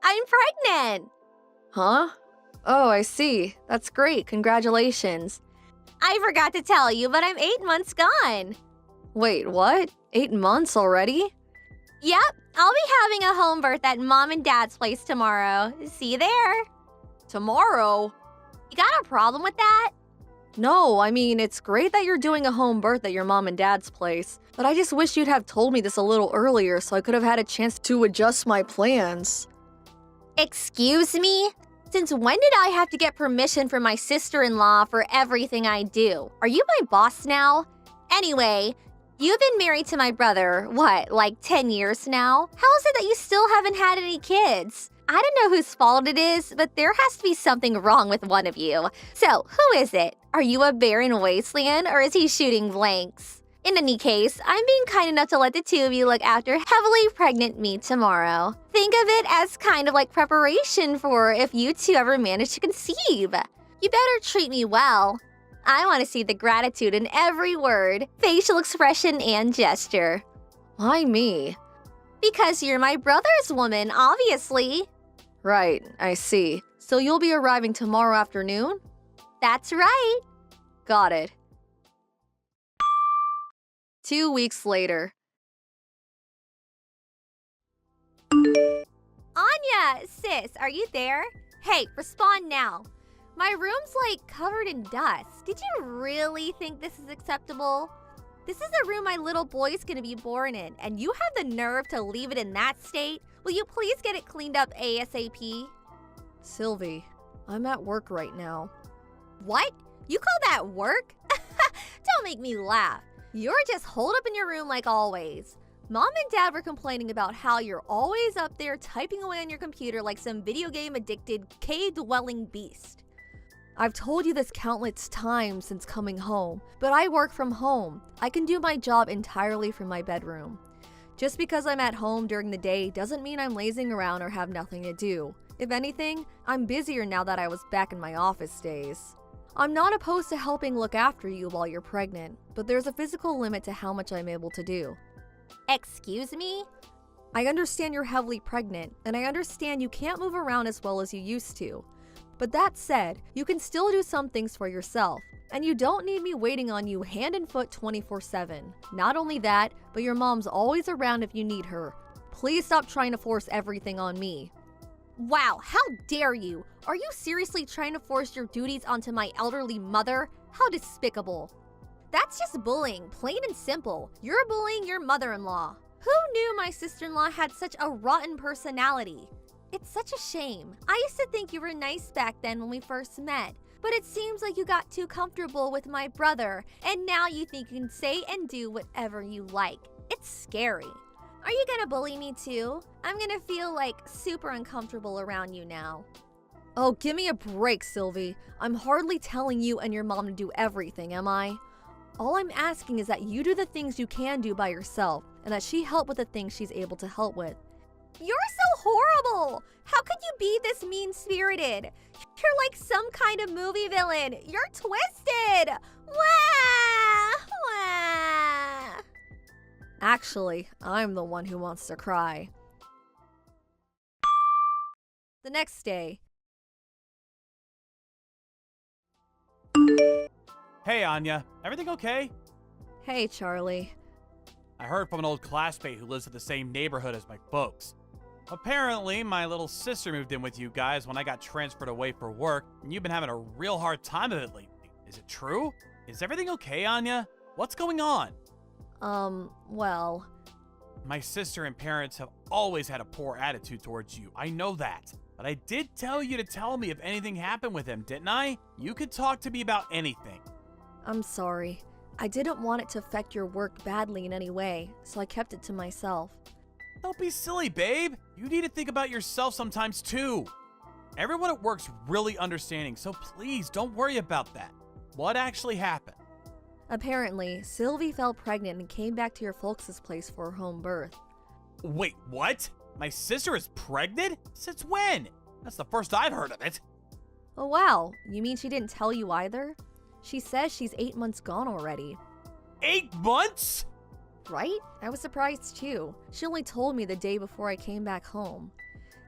I'm pregnant! Huh? Oh, I see. That's great. Congratulations. I forgot to tell you, but I'm 8 months gone. Wait, what? 8 months already? Yep, I'll be having a home birth at Mom and Dad's place tomorrow. See you there. Tomorrow? You got a problem with that? No, I mean, it's great that you're doing a home birth at your mom and dad's place, but I just wish you'd have told me this a little earlier so I could have had a chance to adjust my plans. Excuse me? Since when did I have to get permission from my sister-in-law for everything I do? Are you my boss now? Anyway, you've been married to my brother, what, like 10 years now? How is it that you still haven't had any kids? I don't know whose fault it is, but there has to be something wrong with one of you. So, who is it? Are you a barren wasteland, or is he shooting blanks? In any case, I'm being kind enough to let the two of you look after heavily pregnant me tomorrow. Think of it as kind of like preparation for if you two ever manage to conceive. You better treat me well. I want to see the gratitude in every word, facial expression, and gesture. Why me? Because you're my brother's woman, obviously. Right, I see. So you'll be arriving tomorrow afternoon? That's right. Got it. 2 weeks later. Anya, sis, are you there? Hey, respond now. My room's like covered in dust. Did you really think this is acceptable? This is the room my little boy's gonna be born in, and you have the nerve to leave it in that state? Will you please get it cleaned up ASAP? Sylvie, I'm at work right now. What? You call that work? Don't make me laugh. You're just holed up in your room like always. Mom and Dad were complaining about how you're always up there typing away on your computer like some video game addicted cave-dwelling beast. I've told you this countless times since coming home, but I work from home. I can do my job entirely from my bedroom. Just because I'm at home during the day doesn't mean I'm lazing around or have nothing to do. If anything, I'm busier now that I was back in my office days. I'm not opposed to helping look after you while you're pregnant, but there's a physical limit to how much I'm able to do. Excuse me? I understand you're heavily pregnant, and I understand you can't move around as well as you used to. But that said, you can still do some things for yourself, and you don't need me waiting on you hand and foot 24/7. Not only that, but your mom's always around if you need her. Please stop trying to force everything on me. Wow, how dare you? Are you seriously trying to force your duties onto my elderly mother? How despicable. That's just bullying, plain and simple. You're bullying your mother-in-law. Who knew my sister-in-law had such a rotten personality? It's such a shame. I used to think you were nice back then when we first met, but it seems like you got too comfortable with my brother, and now you think you can say and do whatever you like. It's scary. Are you gonna bully me too? I'm gonna feel like super uncomfortable around you now. Oh, give me a break, Sylvie. I'm hardly telling you and your mom to do everything, am I? All I'm asking is that you do the things you can do by yourself, and that she help with the things she's able to help with. You're so horrible! How could you be this mean-spirited? You're like some kind of movie villain. You're twisted! Wah! Wah! Actually, I'm the one who wants to cry. The next day. Hey, Anya. Everything okay? Hey, Charlie. I heard from an old classmate who lives in the same neighborhood as my folks. Apparently, my little sister moved in with you guys when I got transferred away for work, and you've been having a real hard time of it lately. Is it true? Is everything okay, Anya? What's going on? Well... My sister and parents have always had a poor attitude towards you. I know that. But I did tell you to tell me if anything happened with him, didn't I? You could talk to me about anything. I'm sorry. I didn't want it to affect your work badly in any way, so I kept it to myself. Don't be silly, babe. You need to think about yourself sometimes, too. Everyone at work's really understanding, so please don't worry about that. What actually happened? Apparently, Sylvie fell pregnant and came back to your folks' place for her home birth. Wait, what? My sister is pregnant? Since when? That's the first I've heard of it. Oh wow, you mean she didn't tell you either? She says she's 8 months gone already. 8 months? Right? I was surprised too. She only told me the day before I came back home.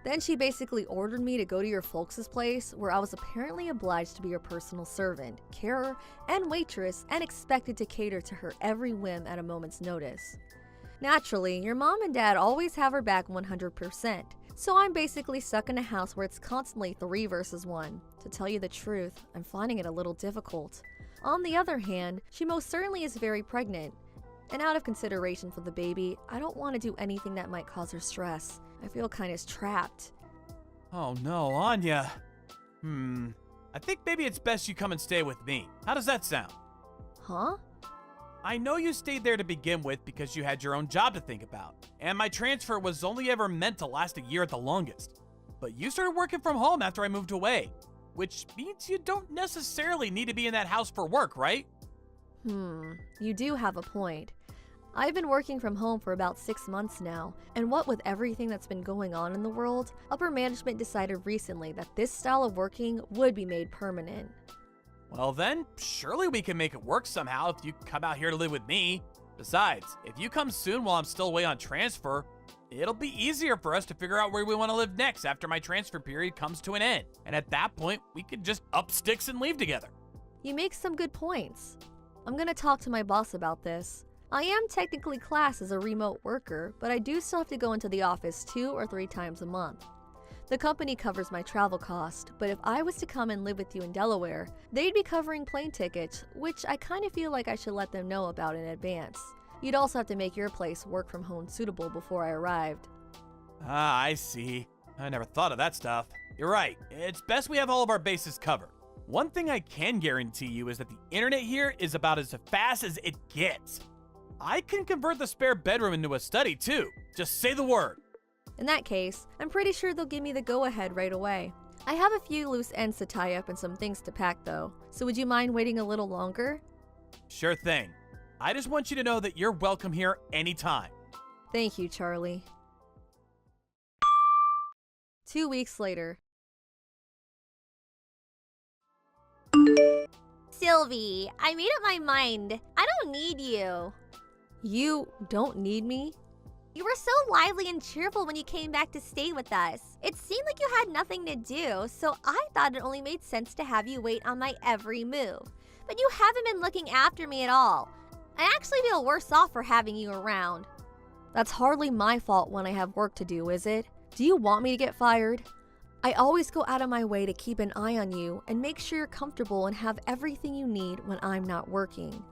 Then she basically ordered me to go to your folks' place, where I was apparently obliged to be your personal servant, carer, and waitress, and expected to cater to her every whim at a moment's notice. Naturally, your mom and dad always have her back 100%, so I'm basically stuck in a house where it's constantly 3 versus 1. To tell you the truth, I'm finding it a little difficult. On the other hand, she most certainly is very pregnant, and out of consideration for the baby, I don't want to do anything that might cause her stress. I feel kind of trapped. Oh no, Anya. I think maybe it's best you come and stay with me. How does that sound? Huh? I know you stayed there to begin with because you had your own job to think about, and my transfer was only ever meant to last a year at the longest. But you started working from home after I moved away, which means you don't necessarily need to be in that house for work, right? You do have a point. I've been working from home for about 6 months now, and what with everything that's been going on in the world, upper management decided recently that this style of working would be made permanent. Well then, surely we can make it work somehow if you come out here to live with me. Besides, if you come soon while I'm still away on transfer, it'll be easier for us to figure out where we want to live next after my transfer period comes to an end. And at that point, we could just up sticks and leave together. You make some good points. I'm gonna talk to my boss about this. I am technically classed as a remote worker, but I do still have to go into the office 2 or 3 times a month. The company covers my travel cost, but if I was to come and live with you in Delaware, they'd be covering plane tickets, which I kind of feel like I should let them know about in advance. You'd also have to make your place work from home suitable before I arrived. Ah, I see. I never thought of that stuff. You're right. It's best we have all of our bases covered. One thing I can guarantee you is that the internet here is about as fast as it gets. I can convert the spare bedroom into a study too. Just say the word. In that case, I'm pretty sure they'll give me the go-ahead right away. I have a few loose ends to tie up and some things to pack though, so would you mind waiting a little longer? Sure thing. I just want you to know that you're welcome here anytime. Thank you, Charlie. 2 weeks later. Sylvie, I made up my mind. I don't need you. You don't need me? You were so lively and cheerful when you came back to stay with us. It seemed like you had nothing to do, so I thought it only made sense to have you wait on my every move. But you haven't been looking after me at all. I actually feel worse off for having you around. That's hardly my fault when I have work to do, is it? Do you want me to get fired? I always go out of my way to keep an eye on you and make sure you're comfortable and have everything you need when I'm not working.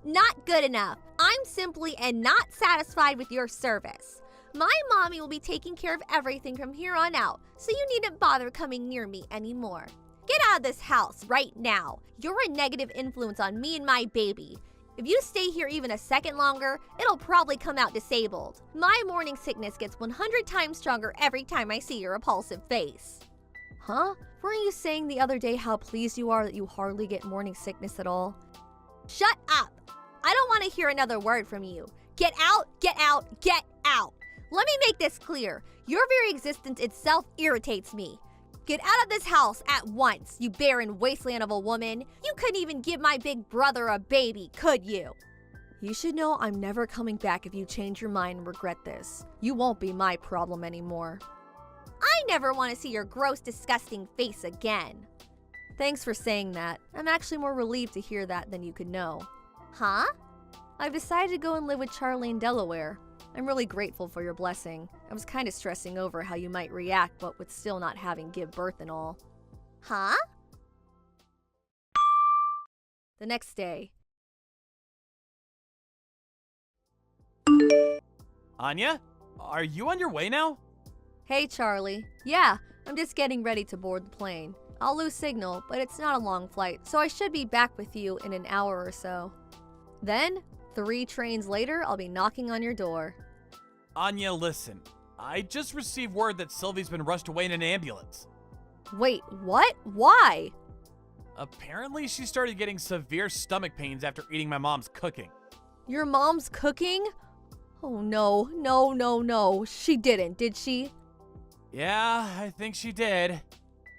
Not good enough. I'm simply and not satisfied with your service. My mommy will be taking care of everything from here on out, so you needn't bother coming near me anymore. Get out of this house right now. You're a negative influence on me and my baby. If you stay here even a second longer, it'll probably come out disabled. My morning sickness gets 100 times stronger every time I see your repulsive face. Huh? Weren't you saying the other day how pleased you are that you hardly get morning sickness at all? Shut up! I don't want to hear another word from you. Get out, get out, get out! Let me make this clear. Your very existence itself irritates me. Get out of this house at once, you barren wasteland of a woman. You couldn't even give my big brother a baby, could you? You should know I'm never coming back if you change your mind and regret this. You won't be my problem anymore. I never want to see your gross, disgusting face again. Thanks for saying that. I'm actually more relieved to hear that than you could know. Huh? I've decided to go and live with Charlie in Delaware. I'm really grateful for your blessing. I was kind of stressing over how you might react, but with still not having give birth and all. Huh? The next day. Anya, are you on your way now? Hey, Charlie. Yeah, I'm just getting ready to board the plane. I'll lose signal, but it's not a long flight, so I should be back with you in an hour or so. Then, 3 trains later, I'll be knocking on your door. Anya, listen. I just received word that Sylvie's been rushed away in an ambulance. Wait, what? Why? Apparently, she started getting severe stomach pains after eating my mom's cooking. Your mom's cooking? Oh no, no, no, no. She didn't, did she? Yeah, I think she did.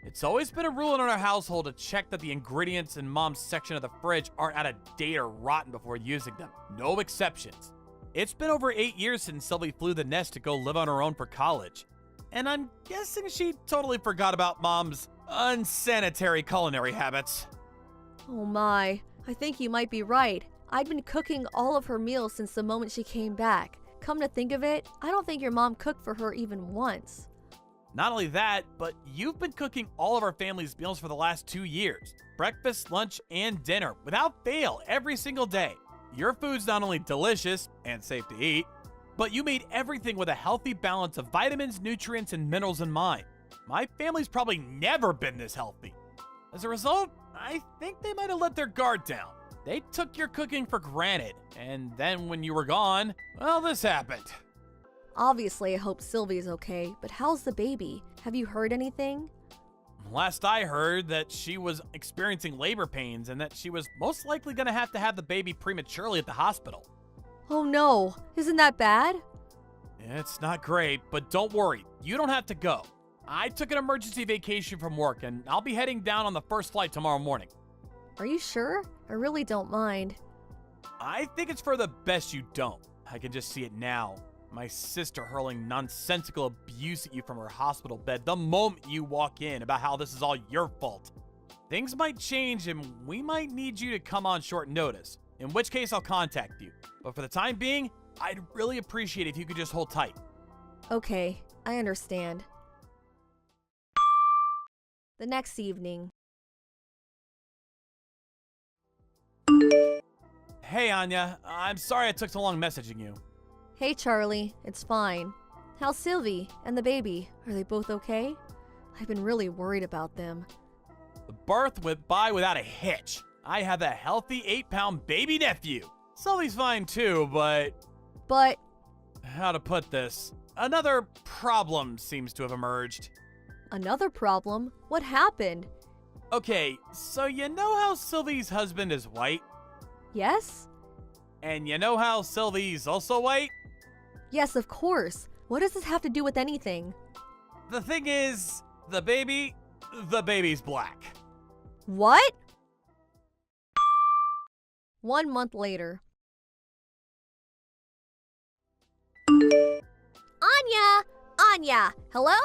It's always been a rule in our household to check that the ingredients in Mom's section of the fridge aren't out of date or rotten before using them. No exceptions. It's been over 8 years since Sylvie flew the nest to go live on her own for college. and I'm guessing she totally forgot about Mom's unsanitary culinary habits. Oh my, I think you might be right. I'd been cooking all of her meals since the moment she came back. Come to think of it, I don't think your mom cooked for her even once. Not only that, but you've been cooking all of our family's meals for the last 2 years. Breakfast, lunch, and dinner, without fail, every single day. Your food's not only delicious and safe to eat, but you made everything with a healthy balance of vitamins, nutrients, and minerals in mind. My family's probably never been this healthy. As a result, I think they might have let their guard down. They took your cooking for granted, and then when you were gone, well, this happened. Obviously, I hope Sylvie's okay, but how's the baby? Have you heard anything? Last I heard that she was experiencing labor pains and that she was most likely going to have the baby prematurely at the hospital. Oh no, isn't that bad? It's not great, but don't worry, you don't have to go. I took an emergency vacation from work and I'll be heading down on the first flight tomorrow morning. Are you sure? I really don't mind. I think it's for the best you don't. I can just see it now. My sister hurling nonsensical abuse at you from her hospital bed the moment you walk in about how this is all your fault. Things might change and we might need you to come on short notice, in which case I'll contact you. But for the time being, I'd really appreciate it if you could just hold tight. Okay, I understand. The next evening. Hey Anya, I'm sorry I took so long messaging you. Hey Charlie, it's fine. How's Sylvie and the baby? Are they both okay? I've been really worried about them. The birth went by without a hitch. I have a healthy 8-pound baby nephew. Sully's fine too, but how to put this? Another problem seems to have emerged. Another problem? What happened? Okay, so you know how Sylvie's husband is white? Yes? And you know how Sylvie's also white? Yes, of course. What does this have to do with anything? The thing is, the baby's black. What? 1 month later. Anya! Hello?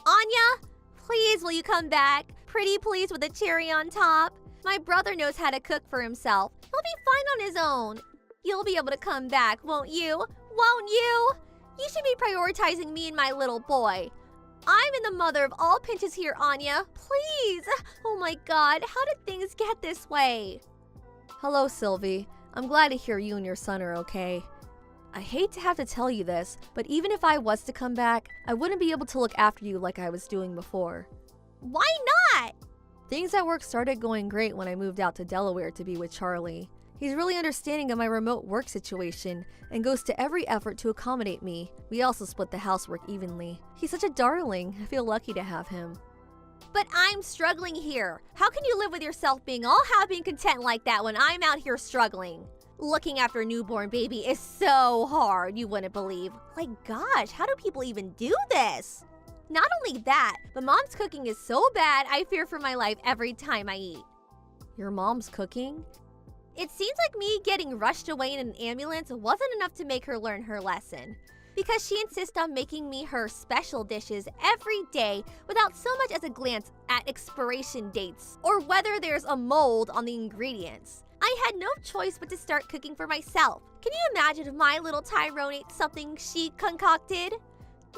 Anya? Please, will you come back? Pretty please with a cherry on top. My brother knows how to cook for himself. He'll be fine on his own. You'll be able to come back, won't you? Won't you? You should be prioritizing me and my little boy. I'm in the mother of all pinches here, Anya. Please. Oh my God, how did things get this way? Hello, Sylvie. I'm glad to hear you and your son are okay. I hate to have to tell you this, but even if I was to come back, I wouldn't be able to look after you like I was doing before. Why not? Things at work started going great when I moved out to Delaware to be with Charlie. He's really understanding of my remote work situation and goes to every effort to accommodate me. We also split the housework evenly. He's such a darling. I feel lucky to have him. But I'm struggling here. How can you live with yourself being all happy and content like that when I'm out here struggling? Looking after a newborn baby is so hard, you wouldn't believe. Like, gosh, how do people even do this? Not only that, but Mom's cooking is so bad, I fear for my life every time I eat. Your mom's cooking? It seems like me getting rushed away in an ambulance wasn't enough to make her learn her lesson. Because she insists on making me her special dishes every day without so much as a glance at expiration dates or whether there's a mold on the ingredients. I had no choice but to start cooking for myself. Can you imagine if my little Tyrone ate something she concocted?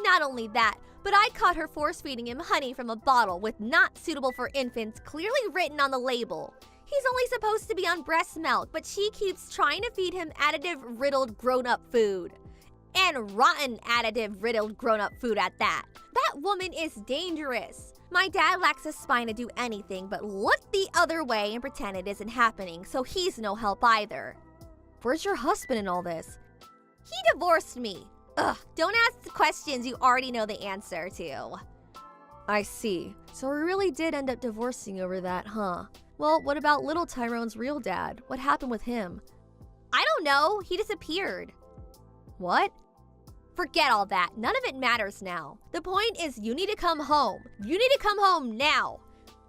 Not only that, but I caught her force-feeding him honey from a bottle with "not suitable for infants" clearly written on the label. He's only supposed to be on breast milk, but she keeps trying to feed him additive-riddled grown-up food. And rotten additive-riddled grown-up food at that. That woman is dangerous. My dad lacks a spine to do anything but look the other way and pretend it isn't happening, so he's no help either. Where's your husband in all this? He divorced me. Ugh, don't ask the questions you already know the answer to. I see. So we really did end up divorcing over that, huh? Well, what about little Tyrone's real dad? What happened with him? I don't know. He disappeared. What? Forget all that. None of it matters now. The point is you need to come home. You need to come home now.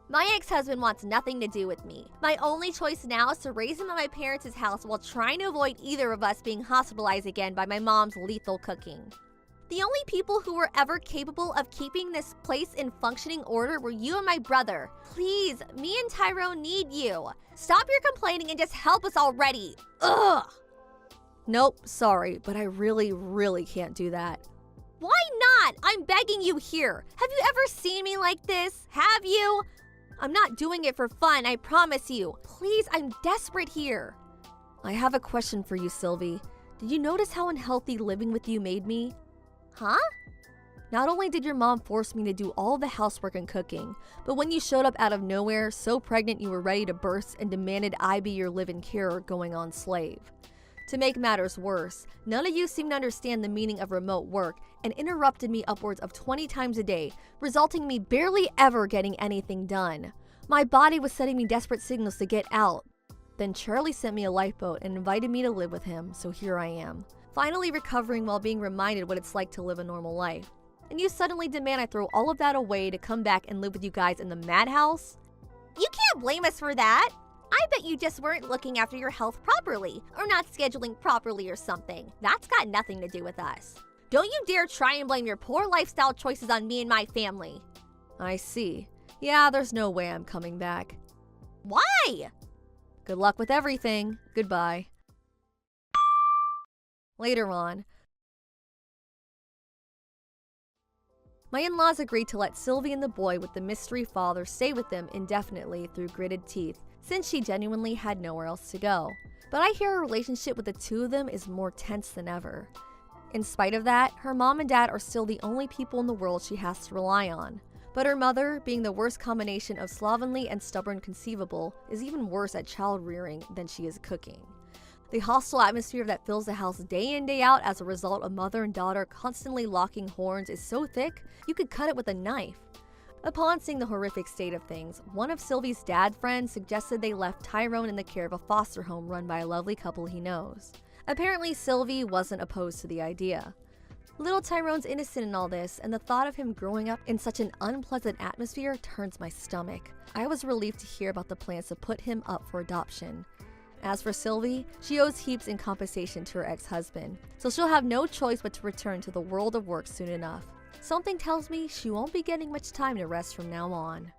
My ex-husband wants nothing to do with me. My only choice now is to raise him at my parents' house while trying to avoid either of us being hospitalized again by my mom's lethal cooking. The only people who were ever capable of keeping this place in functioning order were you and my brother. Please, me and Tyrone need you. Stop your complaining and just help us already. Ugh! Nope, sorry, but I really can't do that. Why not? I'm begging you here. Have you ever seen me like this? Have you? I'm not doing it for fun, I promise you. Please, I'm desperate here. I have a question for you, Sylvie. Did you notice how unhealthy living with you made me? Huh? Not only did your mom force me to do all the housework and cooking, but when you showed up out of nowhere, so pregnant you were ready to burst and demanded I be your live-in carer going on slave. To make matters worse, none of you seemed to understand the meaning of remote work and interrupted me upwards of 20 times a day, resulting in me barely ever getting anything done. My body was sending me desperate signals to get out. Then Charlie sent me a lifeboat and invited me to live with him, so here I am. Finally recovering while being reminded what it's like to live a normal life. And you suddenly demand I throw all of that away to come back and live with you guys in the madhouse? You can't blame us for that. I bet you just weren't looking after your health properly, or not scheduling properly or something. That's got nothing to do with us. Don't you dare try and blame your poor lifestyle choices on me and my family. I see. Yeah, there's no way I'm coming back. Why? Good luck with everything. Goodbye. Later on, my in-laws agreed to let Sylvie and the boy with the mystery father stay with them indefinitely through gritted teeth, since she genuinely had nowhere else to go. But I hear her relationship with the two of them is more tense than ever. In spite of that, her mom and dad are still the only people in the world she has to rely on. But her mother, being the worst combination of slovenly and stubborn conceivable, is even worse at child rearing than she is cooking. The hostile atmosphere that fills the house day in, day out as a result of mother and daughter constantly locking horns is so thick, you could cut it with a knife. Upon seeing the horrific state of things, one of Sylvie's dad friends suggested they left Tyrone in the care of a foster home run by a lovely couple he knows. Apparently, Sylvie wasn't opposed to the idea. Little Tyrone's innocent in all this, and the thought of him growing up in such an unpleasant atmosphere turns my stomach. I was relieved to hear about the plans to put him up for adoption. As for Sylvie, she owes heaps in compensation to her ex-husband, so she'll have no choice but to return to the world of work soon enough. Something tells me she won't be getting much time to rest from now on.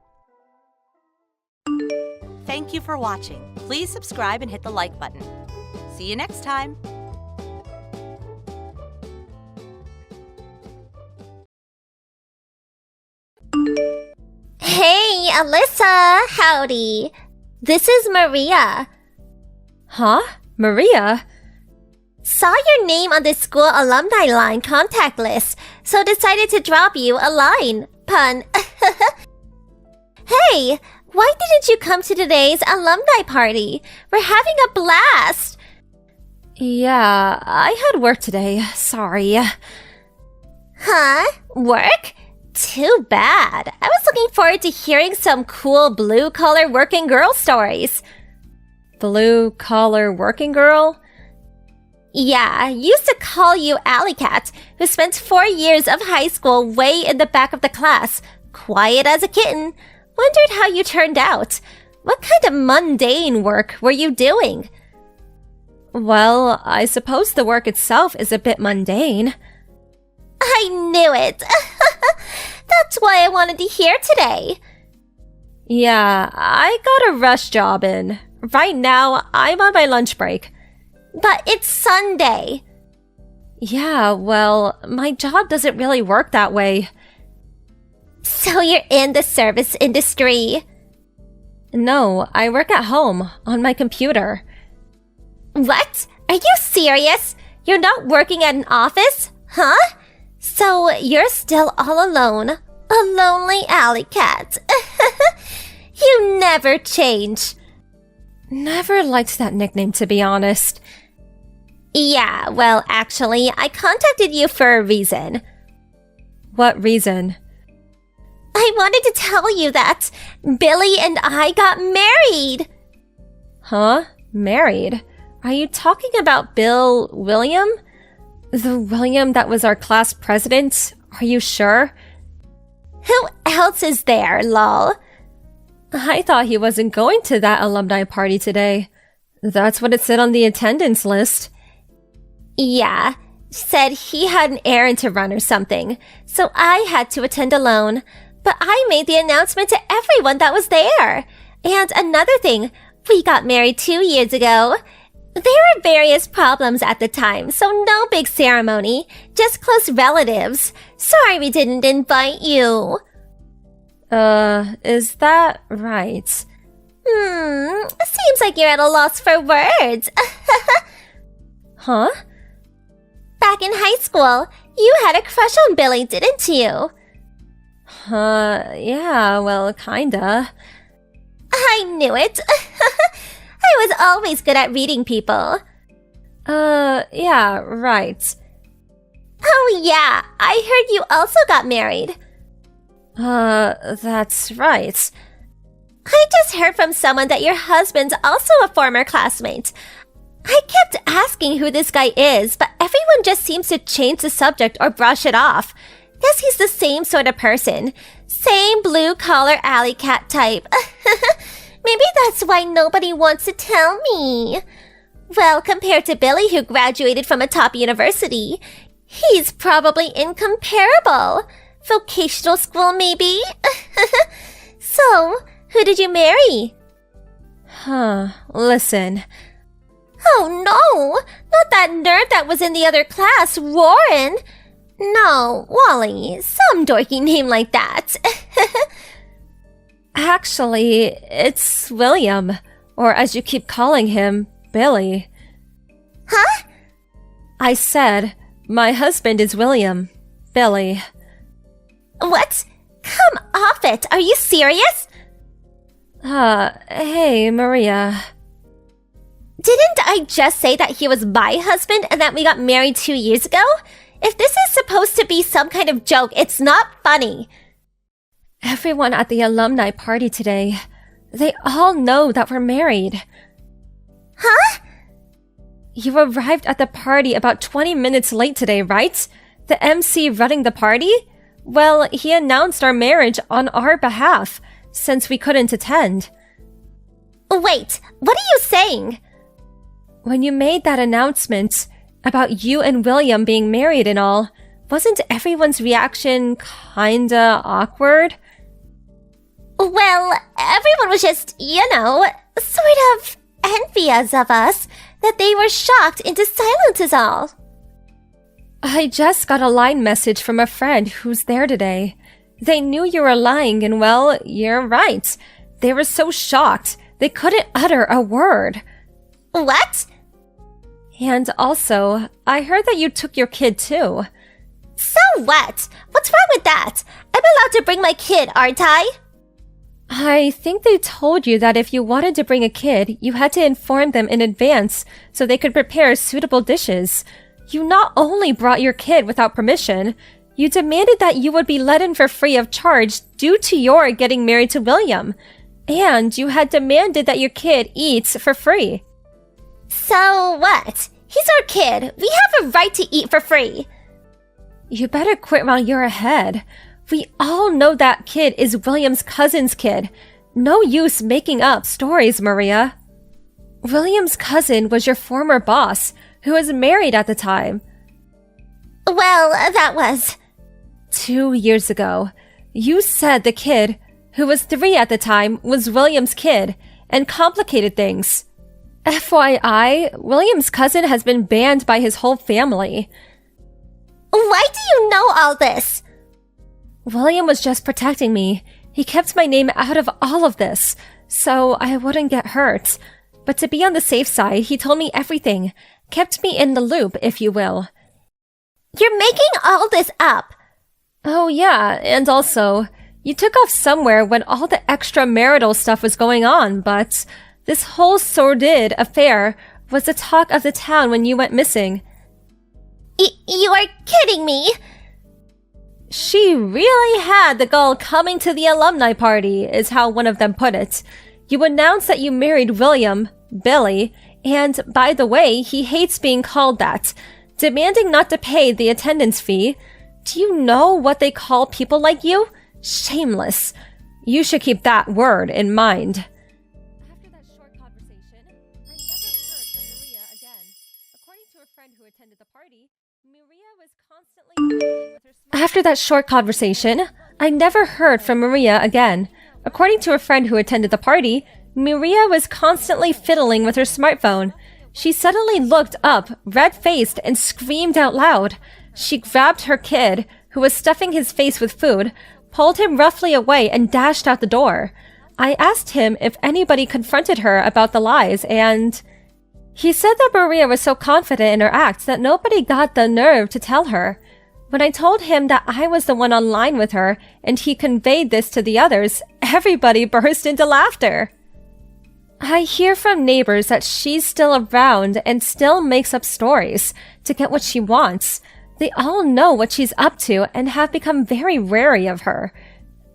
Thank you for watching. Please subscribe and hit the like button. See you next time. Hey, Alyssa! Howdy. This is Maria. Huh? Maria? Saw your name on the school alumni line contact list, so decided to drop you a line. Pun. Hey, why didn't you come to today's alumni party? We're having a blast. Yeah, I had work today. Sorry. Huh? Work? Too bad. I was looking forward to hearing some cool blue-collar working girl stories. Blue-collar working girl? Yeah, used to call you Alley Cat, who spent 4 years of high school way in the back of the class, quiet as a kitten. Wondered how you turned out. What kind of mundane work were you doing? Well, I suppose the work itself is a bit mundane. I knew it! That's why I wanted to hear today. Yeah, I got a rush job in. Right now, I'm on my lunch break. But it's Sunday. Yeah, well, my job doesn't really work that way. So you're in the service industry? No, I work at home, on my computer. What? Are you serious? You're not working at an office? Huh? So you're still all alone. A lonely alley cat. You never change. Never liked that nickname, to be honest. Yeah, well, actually, I contacted you for a reason. What reason? I wanted to tell you that Billy and I got married. Huh? Married? Are you talking about Bill William? The William that was our class president? Are you sure? Who else is there, lol? I thought he wasn't going to that alumni party today. That's what it said on the attendance list. Yeah, said he had an errand to run or something, so I had to attend alone. But I made the announcement to everyone that was there. And another thing, we got married 2 years ago. There were various problems at the time, so no big ceremony, just close relatives. Sorry we didn't invite you. Is that right? Seems like you're at a loss for words. Huh? Back in high school, you had a crush on Billy, didn't you? Yeah, well, kinda. I knew it. I was always good at reading people. Yeah, right. Oh yeah, I heard you also got married. That's right. I just heard from someone that your husband's also a former classmate. I kept asking who this guy is, but everyone just seems to change the subject or brush it off. Guess he's the same sort of person. Same blue-collar alley cat type. Maybe that's why nobody wants to tell me. Well, compared to Billy, who graduated from a top university, he's probably incomparable. Vocational school, maybe? So, who did you marry? Listen. Oh no! Not that nerd that was in the other class, Warren! No, Wally, some dorky name like that. Actually, it's William. Or as you keep calling him, Billy. Huh? I said, my husband is William. Billy. What? Come off it! Are you serious? Hey, Maria. Didn't I just say that he was my husband and that we got married 2 years ago? If this is supposed to be some kind of joke, it's not funny. Everyone at the alumni party today, they all know that we're married. Huh? You arrived at the party about 20 minutes late today, right? The MC running the party? Well, he announced our marriage on our behalf, since we couldn't attend. Wait, what are you saying? When you made that announcement about you and William being married and all, wasn't everyone's reaction kinda awkward? Well, everyone was just, sort of envious of us, that they were shocked into silence is all. I just got a line message from a friend who's there today. They knew you were lying and well, you're right. They were so shocked, they couldn't utter a word. What? And also, I heard that you took your kid too. So what? What's wrong with that? I'm allowed to bring my kid, aren't I? I think they told you that if you wanted to bring a kid, you had to inform them in advance so they could prepare suitable dishes. You not only brought your kid without permission, you demanded that you would be let in for free of charge due to your getting married to William. And you had demanded that your kid eats for free. So what? He's our kid. We have a right to eat for free. You better quit while you're ahead. We all know that kid is William's cousin's kid. No use making up stories, Maria. William's cousin was your former boss, who was married at the time. Well, that was 2 years ago. You said the kid, who was 3 at the time, was William's kid, and complicated things. FYI, William's cousin has been banned by his whole family. Why do you know all this? William was just protecting me. He kept my name out of all of this, so I wouldn't get hurt. But to be on the safe side, he told me everything. Kept me in the loop, if you will. You're making all this up. Oh yeah, and also, you took off somewhere when all the extramarital stuff was going on, but this whole sordid affair was the talk of the town when you went missing. You are kidding me. She really had the goal coming to the alumni party, is how one of them put it. You announced that you married William, Billy, and by the way, he hates being called that, demanding not to pay the attendance fee. Do you know what they call people like you? Shameless. You should keep that word in mind. After that short conversation, I never heard from Maria again. According to a friend who attended the party, Maria After that short conversation, I never heard from Maria again. According to a friend who attended the party, Maria was constantly fiddling with her smartphone. She suddenly looked up, red-faced, and screamed out loud. She grabbed her kid, who was stuffing his face with food, pulled him roughly away, and dashed out the door. I asked him if anybody confronted her about the lies, and he said that Maria was so confident in her act that nobody got the nerve to tell her. When I told him that I was the one online with her and he conveyed this to the others, everybody burst into laughter. I hear from neighbors that she's still around and still makes up stories to get what she wants. They all know what she's up to and have become very wary of her.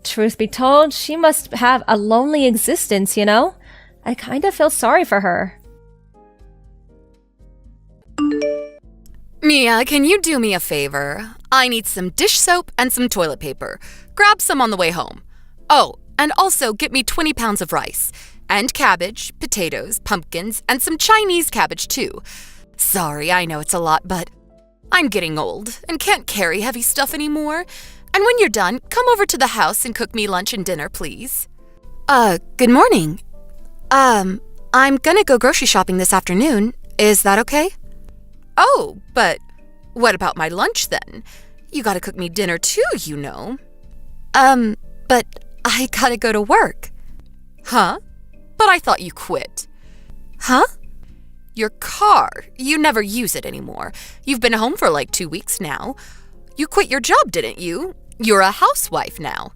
Truth be told, she must have a lonely existence, you know? I kind of feel sorry for her. Mia, can you do me a favor? I need some dish soap and some toilet paper. Grab some on the way home. Oh, and also get me 20 pounds of rice. And cabbage, potatoes, pumpkins, and some Chinese cabbage too. Sorry, I know it's a lot, but I'm getting old and can't carry heavy stuff anymore. And when you're done, come over to the house and cook me lunch and dinner, please. Good morning. I'm gonna go grocery shopping this afternoon. Is that okay? Oh, but what about my lunch then? You gotta cook me dinner too, you know. But I gotta go to work. Huh? But I thought you quit. Huh? Your car. You never use it anymore. You've been home for like 2 weeks now. You quit your job, didn't you? You're a housewife now.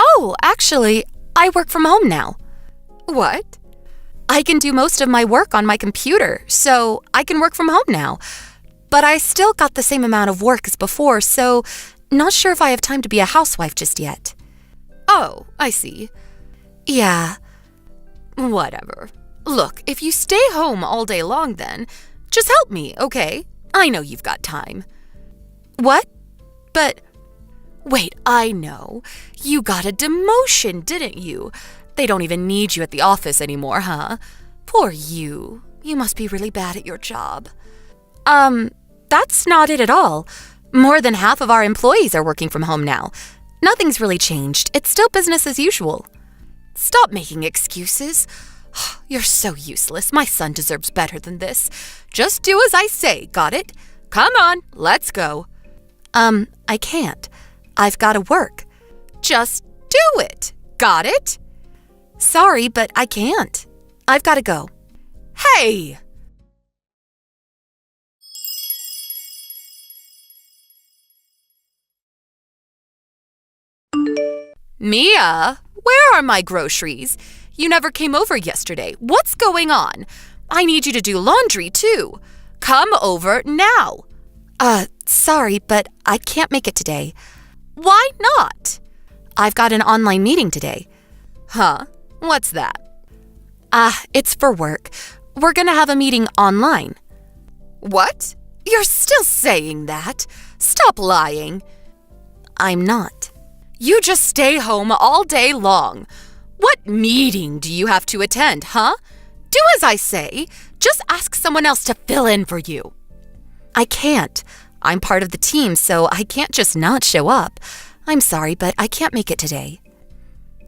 Oh, actually, I work from home now. What? I can do most of my work on my computer, so I can work from home now. But I still got the same amount of work as before, so not sure if I have time to be a housewife just yet. Oh, I see. Yeah. Whatever. Look, if you stay home all day long then, just help me, okay? I know you've got time. What? But wait, I know. You got a demotion, didn't you? They don't even need you at the office anymore, huh? Poor you. You must be really bad at your job. That's not it at all. More than half of our employees are working from home now. Nothing's really changed. It's still business as usual. Stop making excuses. You're so useless. My son deserves better than this. Just do as I say, got it? Come on, let's go. I can't. I've got to work. Just do it. Got it? Sorry, but I can't. I've got to go. Hey! Mia, where are my groceries? You never came over yesterday. What's going on? I need you to do laundry, too. Come over now. Sorry, but I can't make it today. Why not? I've got an online meeting today. Huh? What's that? It's for work. We're gonna have a meeting online. What? You're still saying that? Stop lying. I'm not. You just stay home all day long. What meeting do you have to attend, huh? Do as I say. Just ask someone else to fill in for you. I can't. I'm part of the team, so I can't just not show up. I'm sorry, but I can't make it today.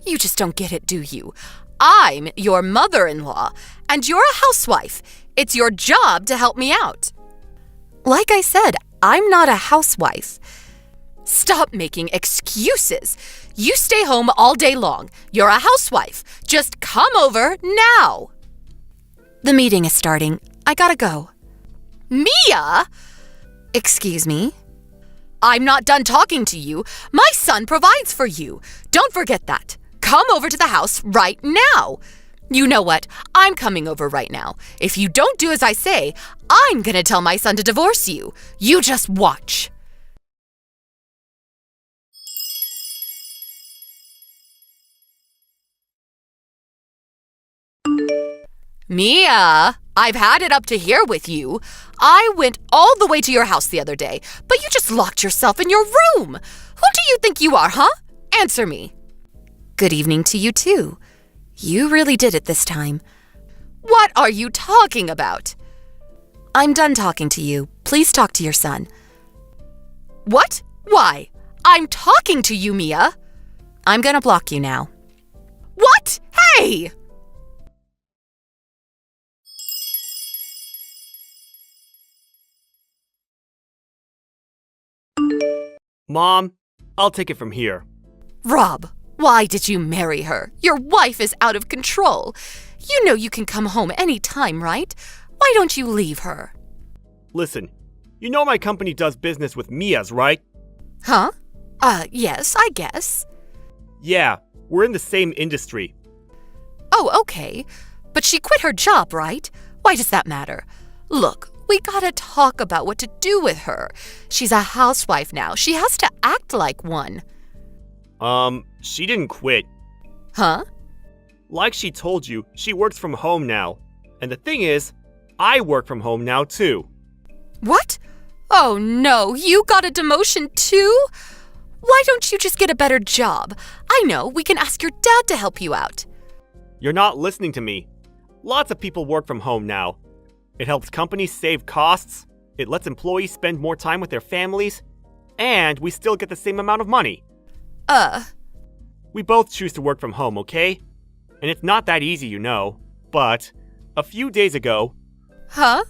You just don't get it, do you? I'm your mother-in-law, and you're a housewife. It's your job to help me out. Like I said, I'm not a housewife. Stop making excuses. You stay home all day long. You're a housewife. Just come over now. The meeting is starting. I gotta go. Mia! Excuse me? I'm not done talking to you. My son provides for you. Don't forget that. Come over to the house right now. You know what? I'm coming over right now. If you don't do as I say, I'm gonna tell my son to divorce you. You just watch. Mia, I've had it up to here with you. I went all the way to your house the other day, but you just locked yourself in your room. Who do you think you are, huh? Answer me. Good evening to you, too. You really did it this time. What are you talking about? I'm done talking to you. Please talk to your son. What? Why? I'm talking to you, Mia. I'm gonna block you now. What? Hey! Mom, I'll take it from here. Rob, why did you marry her? Your wife is out of control. You know you can come home any time, right? Why don't you leave her? Listen, you know my company does business with Mia's, right? Huh? Yes, I guess. Yeah, we're in the same industry. Oh, okay. But she quit her job, right? Why does that matter? Look, we gotta talk about what to do with her. She's a housewife now. She has to act like one. She didn't quit. Huh? Like she told you, she works from home now. And the thing is, I work from home now too. What? Oh no, you got a demotion too? Why don't you just get a better job? I know, we can ask your dad to help you out. You're not listening to me. Lots of people work from home now. It helps companies save costs, it lets employees spend more time with their families, and we still get the same amount of money. We both choose to work from home, okay? And it's not that easy, you know. But a few days ago, Huh?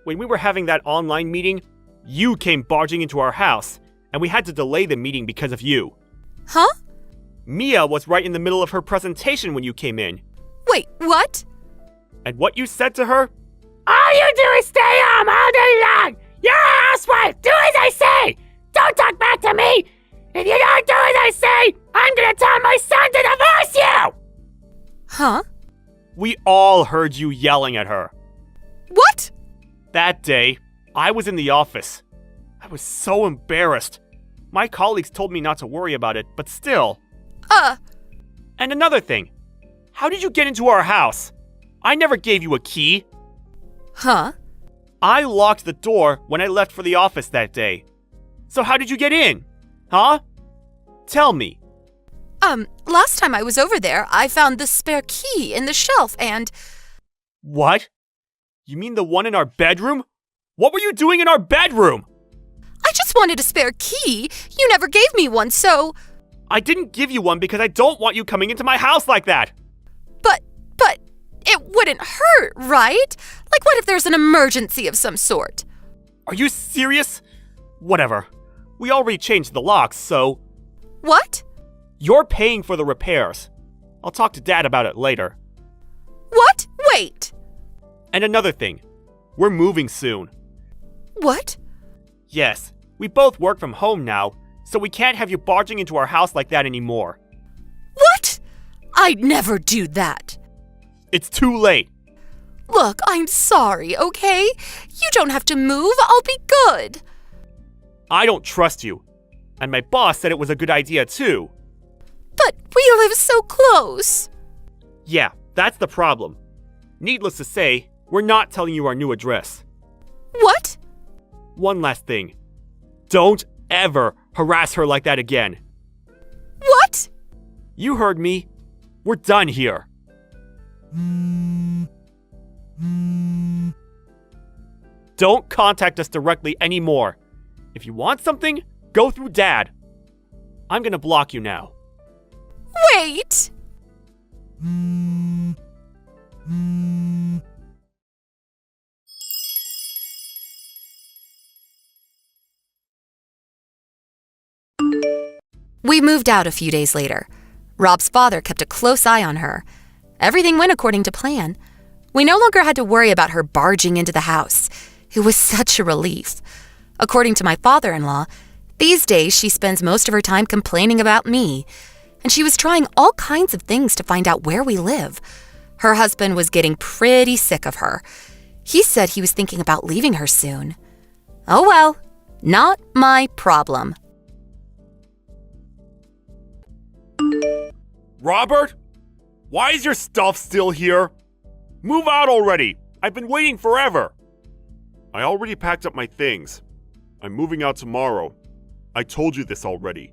when we were having that online meeting, you came barging into our house, and we had to delay the meeting because of you. Huh? Mia was right in the middle of her presentation when you came in. Wait, what? And what you said to her? All you do is stay home all day long! You're a housewife! Do as I say! Don't talk back to me! If you don't do as I say, I'm gonna tell my son to divorce you! Huh? We all heard you yelling at her. What? That day, I was in the office. I was so embarrassed. My colleagues told me not to worry about it, but still. And another thing. How did you get into our house? I never gave you a key. Huh? I locked the door when I left for the office that day. So how did you get in? Huh? Tell me. Last time I was over there, I found the spare key in the shelf and… What? You mean the one in our bedroom? What were you doing in our bedroom? I just wanted a spare key. You never gave me one, so… I didn't give you one because I don't want you coming into my house like that. But it wouldn't hurt, right? Like what if there's an emergency of some sort? Are you serious? Whatever. We already changed the locks, so… What? You're paying for the repairs. I'll talk to Dad about it later. What? Wait. And another thing. We're moving soon. What? Yes, we both work from home now, so we can't have you barging into our house like that anymore. What? I'd never do that. It's too late. Look, I'm sorry, okay? You don't have to move. I'll be good. I don't trust you. And my boss said it was a good idea too. But we live so close. Yeah, that's the problem. Needless to say, we're not telling you our new address. What? One last thing. Don't ever harass her like that again. What? You heard me. We're done here. Don't contact us directly anymore. If you want something, go through Dad. I'm gonna block you now. Wait! We moved out a few days later. Rob's father kept a close eye on her. Everything went according to plan. We no longer had to worry about her barging into the house. It was such a relief. According to my father-in-law, these days she spends most of her time complaining about me. And she was trying all kinds of things to find out where we live. Her husband was getting pretty sick of her. He said he was thinking about leaving her soon. Oh well, not my problem. Robert? Why is your stuff still here? Move out already! I've been waiting forever! I already packed up my things. I'm moving out tomorrow. I told you this already.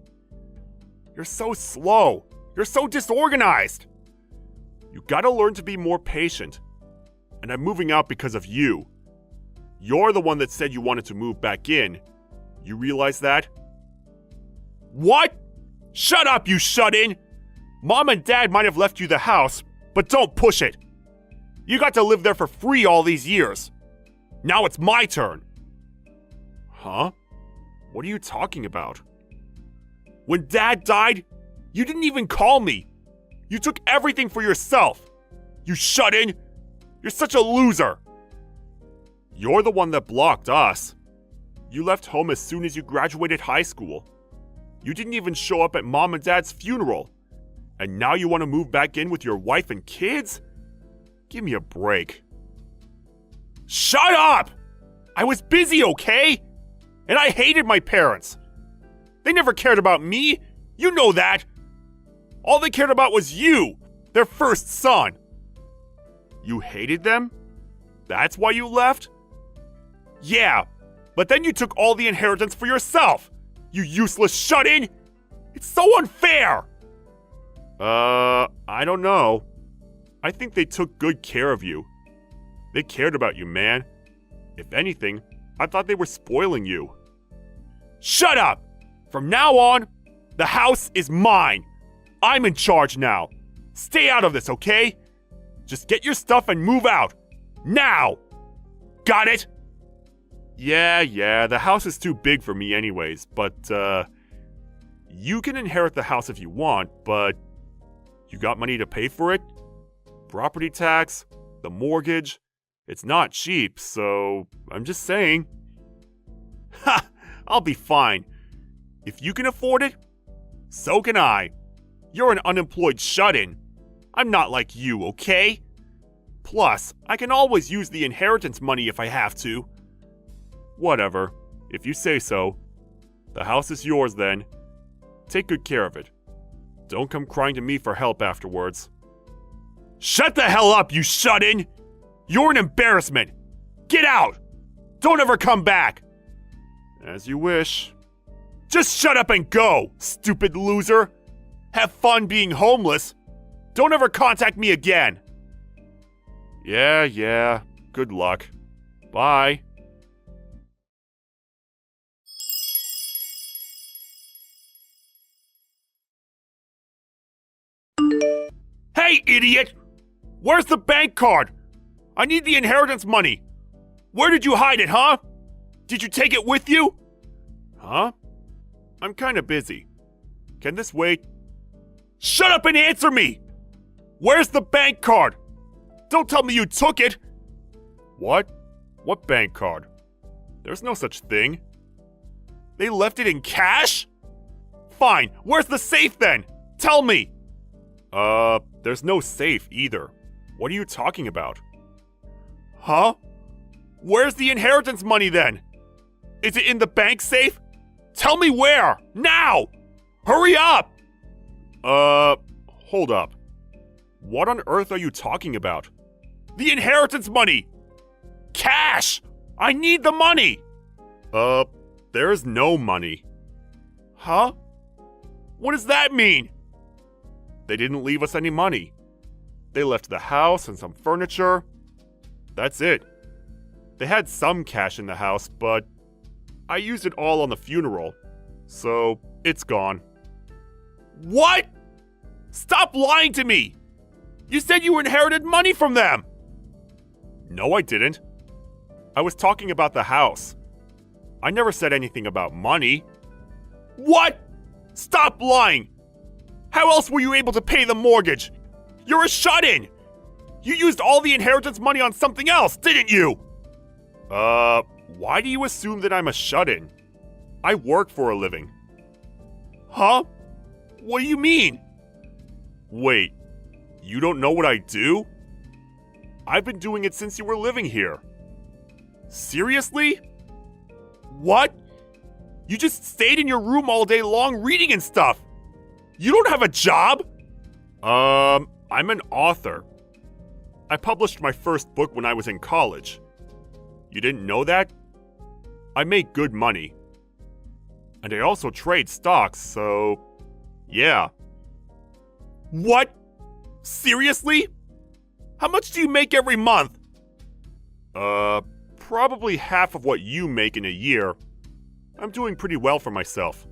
You're so slow. You're so disorganized. You gotta learn to be more patient. And I'm moving out because of you. You're the one that said you wanted to move back in. You realize that? What? Shut up, you shut-in! Mom and Dad might have left you the house, but don't push it. You got to live there for free all these years. Now it's my turn. Huh? What are you talking about? When Dad died, you didn't even call me. You took everything for yourself. You shut-in. You're such a loser. You're the one that blocked us. You left home as soon as you graduated high school. You didn't even show up at Mom and Dad's funeral. And now you want to move back in with your wife and kids? Give me a break. Shut up! I was busy, okay? And I hated my parents. They never cared about me. You know that. All they cared about was you, their first son. You hated them? That's why you left? Yeah, but then you took all the inheritance for yourself. You useless shut-in. It's so unfair. I don't know. I think they took good care of you. They cared about you, man. If anything, I thought they were spoiling you. Shut up! From now on, the house is mine. I'm in charge now. Stay out of this, okay? Just get your stuff and move out. Now! Got it? Yeah, the house is too big for me anyways, but, you can inherit the house if you want, but you got money to pay for it? Property tax, the mortgage, it's not cheap, so I'm just saying. Ha! I'll be fine. If you can afford it, so can I. You're an unemployed shut-in. I'm not like you, okay? Plus, I can always use the inheritance money if I have to. Whatever, if you say so. The house is yours then. Take good care of it. Don't come crying to me for help afterwards. Shut the hell up, you shut-in! You're an embarrassment! Get out! Don't ever come back! As you wish. Just shut up and go, stupid loser! Have fun being homeless! Don't ever contact me again! Yeah, good luck. Bye. Hey, idiot! Where's the bank card? I need the inheritance money. Where did you hide it, huh? Did you take it with you? Huh? I'm kinda busy. Can this wait? Shut up and answer me! Where's the bank card? Don't tell me you took it! What? What bank card? There's no such thing. They left it in cash? Fine, where's the safe then? Tell me! There's no safe either. What are you talking about? Huh? Where's the inheritance money then? Is it in the bank safe? Tell me where! Now! Hurry up! Hold up. What on earth are you talking about? The inheritance money! Cash! I need the money! There's no money. Huh? What does that mean? They didn't leave us any money. They left the house and some furniture. That's it. They had some cash in the house, but I used it all on the funeral, so it's gone. What? Stop lying to me! You said you inherited money from them! No, I didn't. I was talking about the house. I never said anything about money. What? Stop lying! How else were you able to pay the mortgage? You're a shut-in! You used all the inheritance money on something else, didn't you? Why do you assume that I'm a shut-in? I work for a living. Huh? What do you mean? Wait, you don't know what I do? I've been doing it since you were living here. Seriously? What? You just stayed in your room all day long reading and stuff. You don't have a job? I'm an author. I published my first book when I was in college. You didn't know that? I make good money. And I also trade stocks, so yeah. What? Seriously? How much do you make every month? Probably half of what you make in a year. I'm doing pretty well for myself.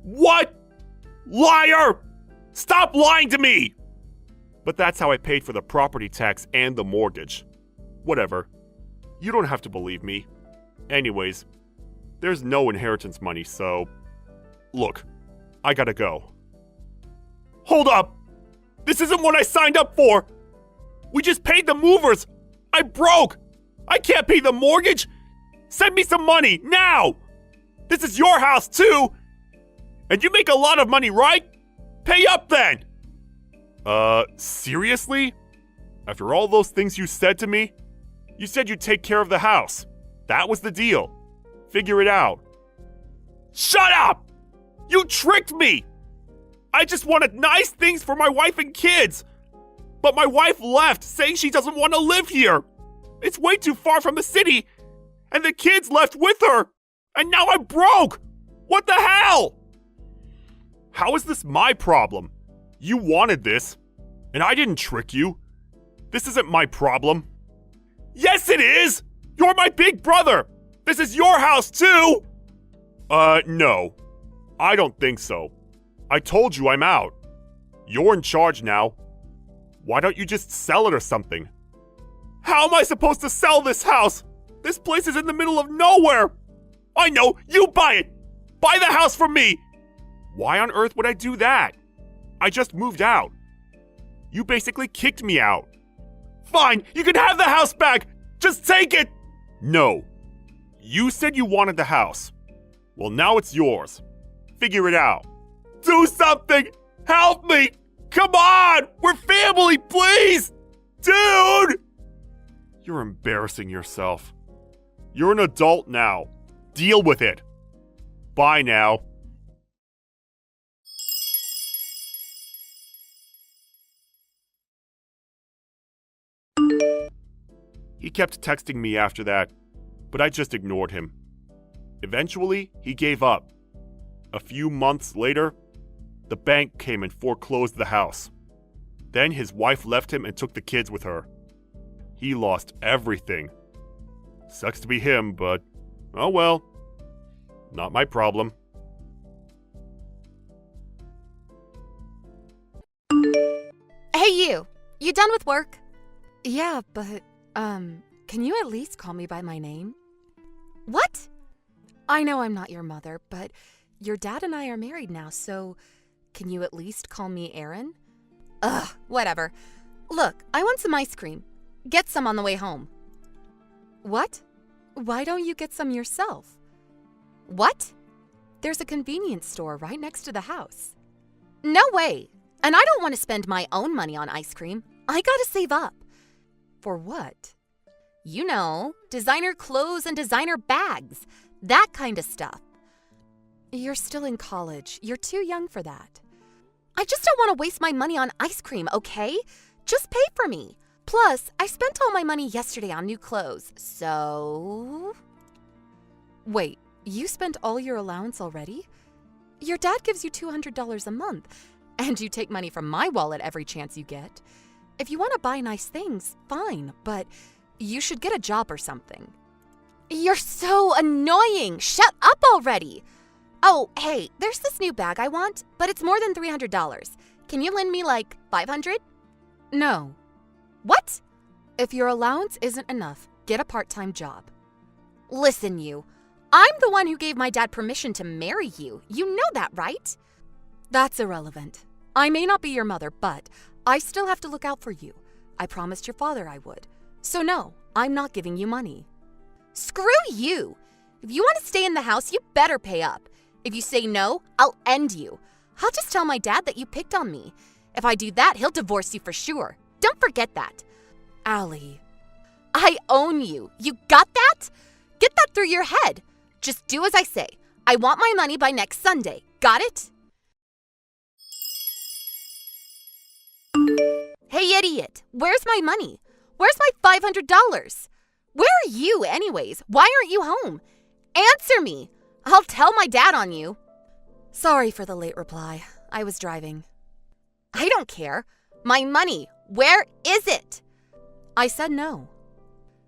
What? Liar! Stop lying to me! But that's how I paid for the property tax and the mortgage. Whatever. You don't have to believe me. Anyways, there's no inheritance money, so... Look, I gotta go. Hold up! This isn't what I signed up for! We just paid the movers! I broke! I can't pay the mortgage! Send me some money, now! This is your house, too! And you make a lot of money, right? Pay up then! Seriously? After all those things you said to me? You said you'd take care of the house. That was the deal. Figure it out. Shut up! You tricked me! I just wanted nice things for my wife and kids! But my wife left, saying she doesn't want to live here! It's way too far from the city! And the kids left with her! And now I'm broke! What the hell? How is this my problem? You wanted this, and I didn't trick you. This isn't my problem. Yes, it is! You're my big brother! This is your house, too! No. I don't think so. I told you I'm out. You're in charge now. Why don't you just sell it or something? How am I supposed to sell this house? This place is in the middle of nowhere! I know! You buy it! Buy the house from me! Why on earth would I do that? I just moved out. You basically kicked me out. Fine, you can have the house back! Just take it! No. You said you wanted the house. Well, now it's yours. Figure it out. Do something! Help me! Come on! We're family, please! Dude! You're embarrassing yourself. You're an adult now. Deal with it. Bye now. He kept texting me after that, but I just ignored him. Eventually, he gave up. A few months later, the bank came and foreclosed the house. Then his wife left him and took the kids with her. He lost everything. Sucks to be him, but oh well. Not my problem. Hey you! You done with work? Yeah, but, can you at least call me by my name? What? I know I'm not your mother, but your dad and I are married now, so can you at least call me Aaron? Ugh, whatever. Look, I want some ice cream. Get some on the way home. What? Why don't you get some yourself? What? There's a convenience store right next to the house. No way! And I don't want to spend my own money on ice cream. I gotta save up. For what? You know, designer clothes and designer bags. That kind of stuff. You're still in college. You're too young for that. I just don't want to waste my money on ice cream, okay? Just pay for me. Plus, I spent all my money yesterday on new clothes, so... Wait, you spent all your allowance already? Your dad gives you $200 a month, and you take money from my wallet every chance you get. If you want to buy nice things, fine, but you should get a job or something. You're so annoying! Shut up already! Oh, hey, there's this new bag I want, but it's more than $300. Can you lend me like $500? No. What? If your allowance isn't enough, get a part-time job. Listen, you. I'm the one who gave my dad permission to marry you. You know that, right? That's irrelevant. I may not be your mother, but I still have to look out for you. I promised your father I would. So no, I'm not giving you money. Screw you! If you want to stay in the house, you better pay up. If you say no, I'll end you. I'll just tell my dad that you picked on me. If I do that, he'll divorce you for sure. Don't forget that. Allie. I own you. You got that? Get that through your head. Just do as I say. I want my money by next Sunday. Got it? Hey, idiot. Where's my money? Where's my $500? Where are you, anyways? Why aren't you home? Answer me. I'll tell my dad on you. Sorry for the late reply. I was driving. I don't care. My money. Where is it? I said no.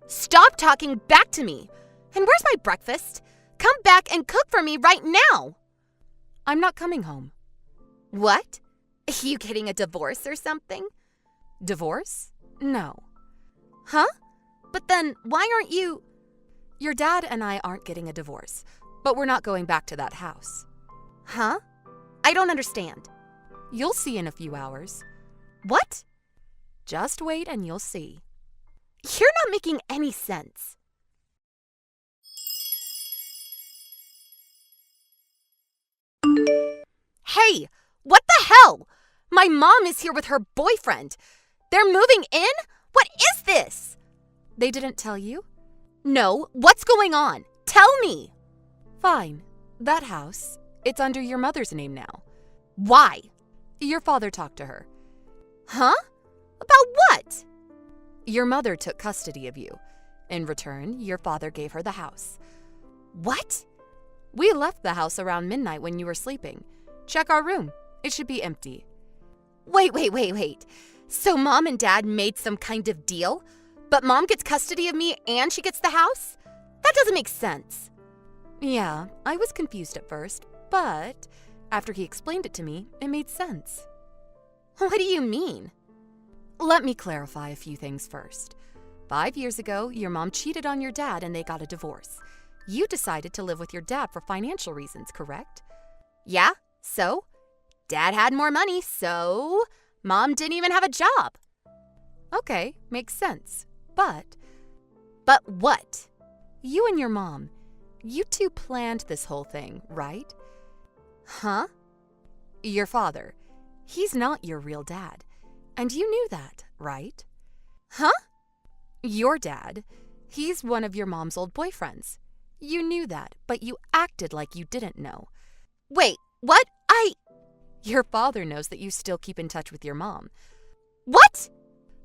Stop talking back to me. And where's my breakfast? Come back and cook for me right now. I'm not coming home. What? You getting a divorce or something? Divorce? No. Huh? But then why aren't you... Your dad and I aren't getting a divorce, but we're not going back to that house. Huh? I don't understand. You'll see in a few hours. What? Just wait and you'll see. You're not making any sense. Hey, what the hell? My mom is here with her boyfriend. They're moving in? What is this? They didn't tell you? No, what's going on? Tell me. Fine. That house, it's under your mother's name now. Why? Your father talked to her. Huh? About what? Your mother took custody of you. In return, your father gave her the house. What? We left the house around midnight when you were sleeping. Check our room. It should be empty. Wait. So mom and dad made some kind of deal? But mom gets custody of me and she gets the house? That doesn't make sense. Yeah, I was confused at first, but after he explained it to me, it made sense. What do you mean? Let me clarify a few things first. 5 years ago, your mom cheated on your dad and they got a divorce. You decided to live with your dad for financial reasons, correct? Yeah, so? Dad had more money, so mom didn't even have a job. Okay, makes sense. But what? You and your mom, you two planned this whole thing, right? Huh? Your father, he's not your real dad. And you knew that, right? Huh? Your dad, he's one of your mom's old boyfriends. You knew that, but you acted like you didn't know. Wait, what? Your father knows that you still keep in touch with your mom. What?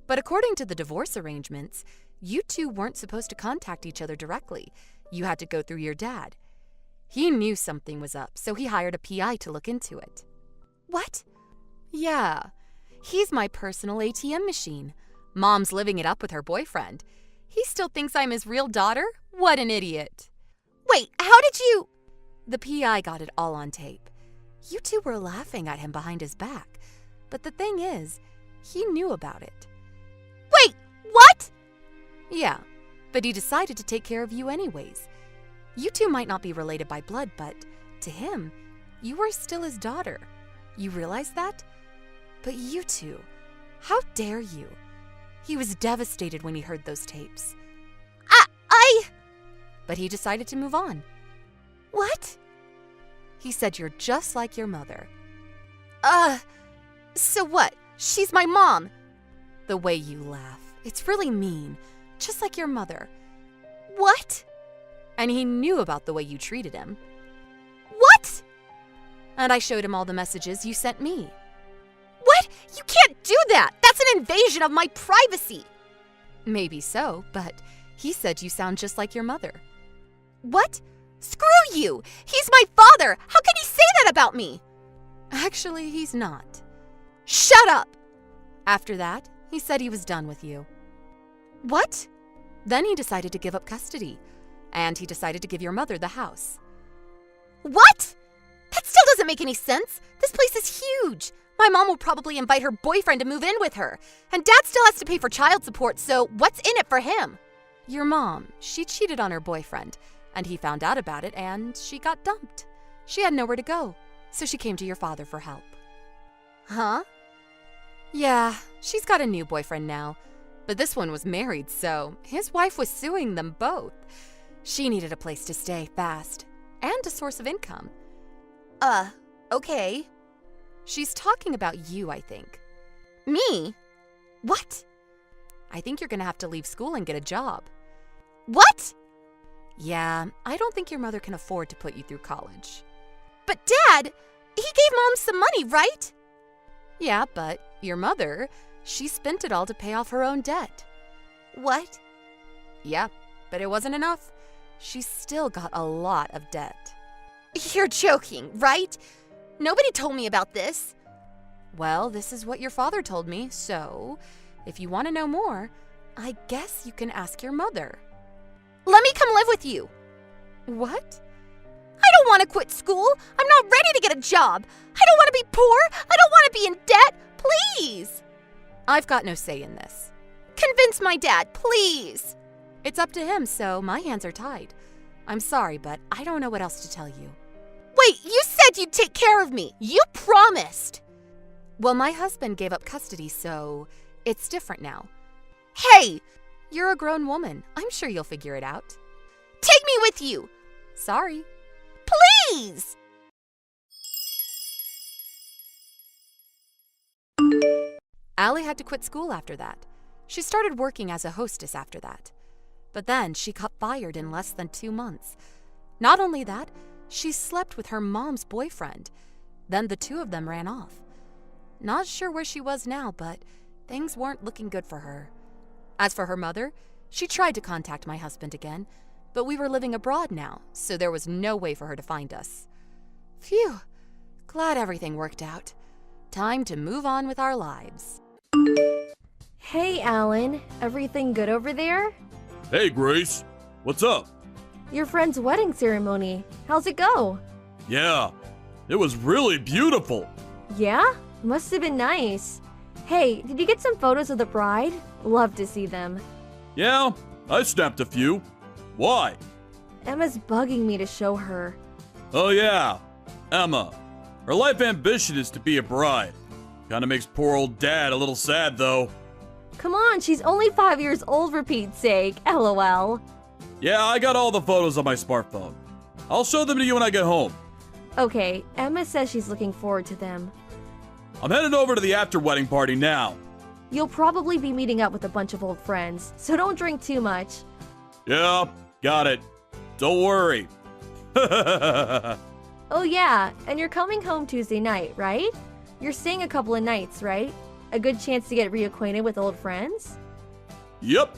But according to the divorce arrangements, you two weren't supposed to contact each other directly. You had to go through your dad. He knew something was up, so he hired a PI to look into it. What? Yeah, he's my personal ATM machine. Mom's living it up with her boyfriend. He still thinks I'm his real daughter? What an idiot. Wait, how did you... The PI got it all on tape. You two were laughing at him behind his back. But the thing is, he knew about it. Wait, what? Yeah, but he decided to take care of you anyways. You two might not be related by blood, but to him, you were still his daughter. You realize that? But you two, how dare you? He was devastated when he heard those tapes. But he decided to move on. What? He said you're just like your mother. So what? She's my mom. The way you laugh, it's really mean, just like your mother. What? And he knew about the way you treated him. What? And I showed him all the messages you sent me. What? You can't do that! That's an invasion of my privacy! Maybe so, but he said you sound just like your mother. What? Screw you! He's my father! How can he say that about me? Actually, he's not. Shut up! After that, he said he was done with you. What? Then he decided to give up custody, and he decided to give your mother the house. What? That still doesn't make any sense. This place is huge. My mom will probably invite her boyfriend to move in with her, and dad still has to pay for child support, so what's in it for him? Your mom, she cheated on her boyfriend, and he found out about it, and she got dumped. She had nowhere to go, so she came to your father for help. Huh? Yeah, she's got a new boyfriend now, but this one was married, so his wife was suing them both. She needed a place to stay fast, and a source of income. Okay. She's talking about you, I think. Me? What? I think you're gonna have to leave school and get a job. What? Yeah, I don't think your mother can afford to put you through college. But Dad, he gave Mom some money, right? Yeah, but your mother, she spent it all to pay off her own debt. What? Yeah, but it wasn't enough. She's still got a lot of debt. You're joking, right? Nobody told me about this. Well, this is what your father told me, so if you want to know more, I guess you can ask your mother. Let me come live with you. What? I don't want to quit school. I'm not ready to get a job. I don't want to be poor. I don't want to be in debt. Please. I've got no say in this. Convince my dad, please. It's up to him, so my hands are tied. I'm sorry, but I don't know what else to tell you. Wait, you said you'd take care of me. You promised. Well, my husband gave up custody, so it's different now. Hey! You're a grown woman. I'm sure you'll figure it out. Take me with you! Sorry. Please! Allie had to quit school after that. She started working as a hostess after that. But then she got fired in less than 2 months. Not only that, she slept with her mom's boyfriend. Then the two of them ran off. Not sure where she was now, but things weren't looking good for her. As for her mother, she tried to contact my husband again, but we were living abroad now, so there was no way for her to find us. Phew, glad everything worked out. Time to move on with our lives. Hey, Alan. Everything good over there? Hey, Grace. What's up? Your friend's wedding ceremony. How's it go? Yeah, it was really beautiful. Yeah? Must have been nice. Hey, did you get some photos of the bride? Love to see them. Yeah, I snapped a few. Why? Emma's bugging me to show her. Oh yeah, Emma. Her life ambition is to be a bride. Kinda makes poor old dad a little sad though. Come on, she's only 5 years old for Pete's sake. LOL. Yeah, I got all the photos on my smartphone. I'll show them to you when I get home. Okay, Emma says she's looking forward to them. I'm headed over to the after-wedding party now. You'll probably be meeting up with a bunch of old friends, so don't drink too much. Yeah, got it. Don't worry. Oh yeah, and you're coming home Tuesday night, right? You're staying a couple of nights, right? A good chance to get reacquainted with old friends? Yep.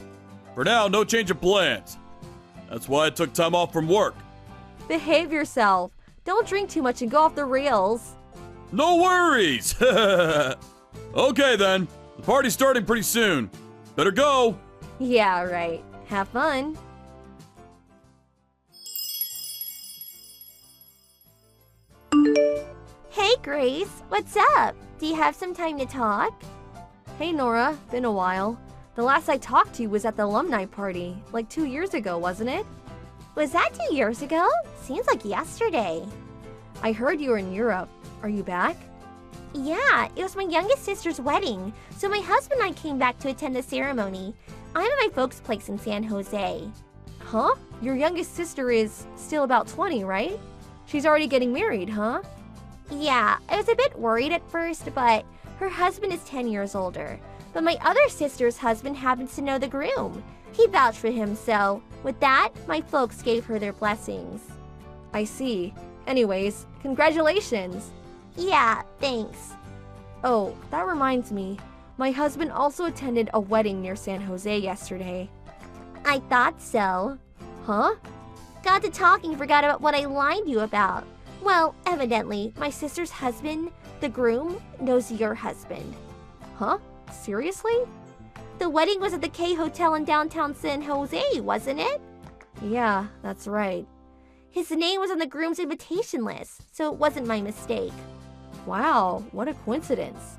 For now, no change of plans. That's why I took time off from work. Behave yourself. Don't drink too much and go off the rails. No worries. Okay then. The party's starting pretty soon. Better go. Yeah, right. Have fun. Hey, Grace, what's up? Do you have some time to talk? Hey Nora, been a while. The last I talked to you was at the alumni party, like 2 years ago, wasn't it? Was that 2 years ago? Seems like yesterday. I heard you were in Europe. Are you back? Yeah, it was my youngest sister's wedding, so my husband and I came back to attend the ceremony. I'm at my folks' place in San Jose. Huh? Your youngest sister is still about 20, right? She's already getting married, huh? Yeah, I was a bit worried at first, but her husband is 10 years older. But my other sister's husband happens to know the groom. He vouched for him, so with that, my folks gave her their blessings. I see. Anyways, congratulations. Yeah, thanks. Oh, that reminds me. My husband also attended a wedding near San Jose yesterday. I thought so. Huh? Got to talking, forgot about what I lied to you about. Well, evidently, my sister's husband, the groom, knows your husband. Huh? Seriously? The wedding was at the K Hotel in downtown San Jose, wasn't it? Yeah, that's right. His name was on the groom's invitation list, so it wasn't my mistake. Wow, what a coincidence.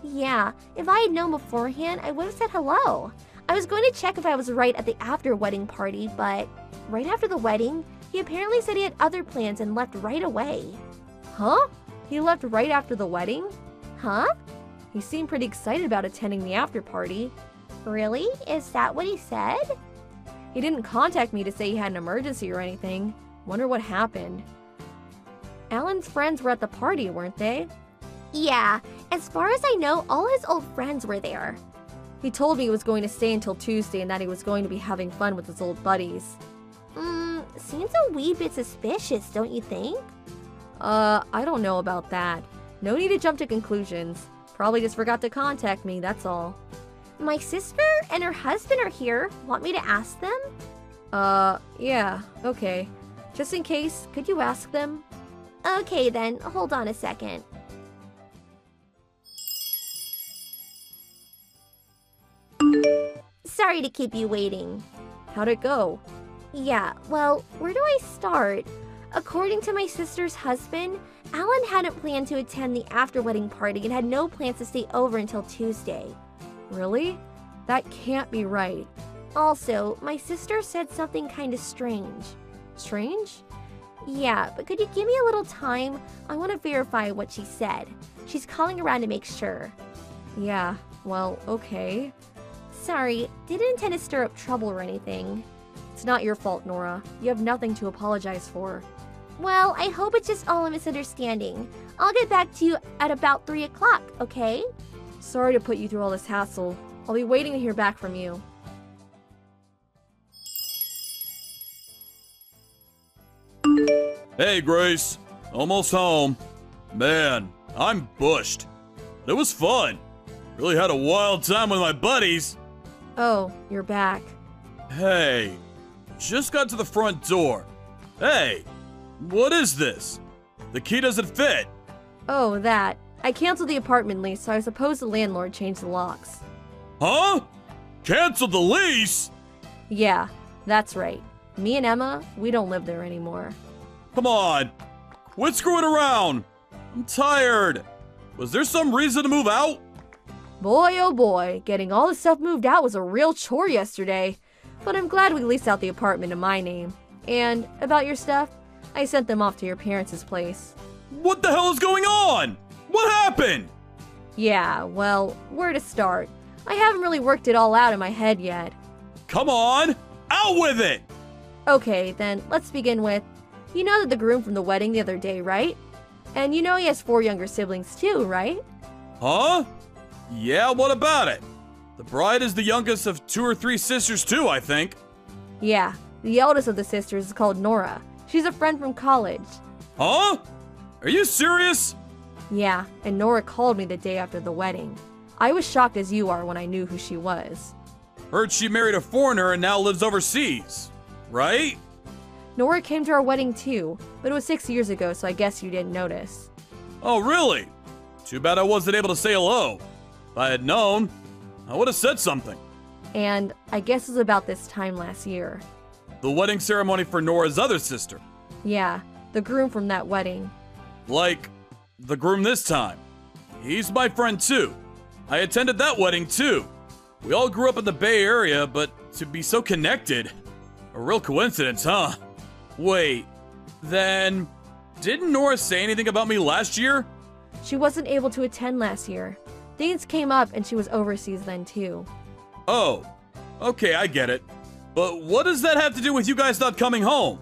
Yeah, if I had known beforehand, I would have said hello. I was going to check if I was right at the after-wedding party, but right after the wedding, he apparently said he had other plans and left right away. Huh? He left right after the wedding? Huh? He seemed pretty excited about attending the after party. Really? Is that what he said? He didn't contact me to say he had an emergency or anything. Wonder what happened. Alan's friends were at the party, weren't they? Yeah, as far as I know, all his old friends were there. He told me he was going to stay until Tuesday and that he was going to be having fun with his old buddies. Seems a wee bit suspicious, don't you think? I don't know about that. No need to jump to conclusions. Probably just forgot to contact me, that's all. My sister and her husband are here. Want me to ask them? Yeah, okay. Just in case, could you ask them? Okay then, hold on a second. Sorry to keep you waiting. How'd it go? Yeah, well, where do I start? According to my sister's husband, Alan hadn't planned to attend the after-wedding party and had no plans to stay over until Tuesday. Really? That can't be right. Also, my sister said something kind of strange. Strange? Yeah, but could you give me a little time? I want to verify what she said. She's calling around to make sure. Yeah, well, okay. Sorry, didn't intend to stir up trouble or anything. It's not your fault, Nora. You have nothing to apologize for. Well, I hope it's just all a misunderstanding. I'll get back to you at about 3 o'clock, okay? Sorry to put you through all this hassle. I'll be waiting to hear back from you. Hey, Grace. Almost home. Man, I'm bushed. It was fun. Really had a wild time with my buddies. Oh, you're back. Hey, just got to the front door. Hey, what is this? The key doesn't fit. Oh, that. I canceled the apartment lease, so I suppose the landlord changed the locks. Huh? Canceled the lease? Yeah, that's right. Me and Emma, we don't live there anymore. Come on. Quit screwing around. I'm tired. Was there some reason to move out? Boy, oh boy, getting all the stuff moved out was a real chore yesterday. But I'm glad we leased out the apartment in my name. And about your stuff, I sent them off to your parents' place. What the hell is going on? What happened? Yeah, well, where to start? I haven't really worked it all out in my head yet. Come on, out with it! Okay, then let's begin with, you know that the groom from the wedding the other day, right? And you know he has 4 younger siblings too, right? Huh? Yeah, what about it? The bride is the youngest of 2 or 3 sisters too, I think. Yeah, the eldest of the sisters is called Nora. She's a friend from college. Huh? Are you serious? Yeah, and Nora called me the day after the wedding. I was shocked as you are when I knew who she was. Heard she married a foreigner and now lives overseas, right? Nora came to our wedding too, but it was 6 years ago, so I guess you didn't notice. Oh, really? Too bad I wasn't able to say hello. If I had known, I would have said something. And I guess it was about this time last year. The wedding ceremony for Nora's other sister. Yeah, the groom from that wedding. Like, the groom this time. He's my friend too. I attended that wedding too. We all grew up in the Bay Area, but to be so connected. A real coincidence, huh? Wait, then didn't Nora say anything about me last year? She wasn't able to attend last year. Things came up and she was overseas then too. Oh, okay, I get it. But what does that have to do with you guys not coming home?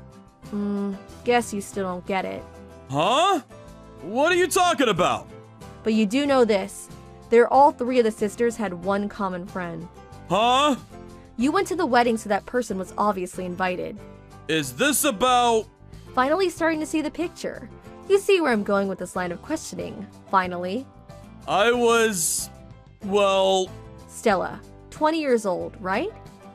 Guess you still don't get it. Huh? What are you talking about? But you do know this. All 3 of the sisters had one common friend. Huh? You went to the wedding, so that person was obviously invited. Is this about... Finally starting to see the picture. You see where I'm going with this line of questioning. Finally. I was... well... Stella, 20 years old, right?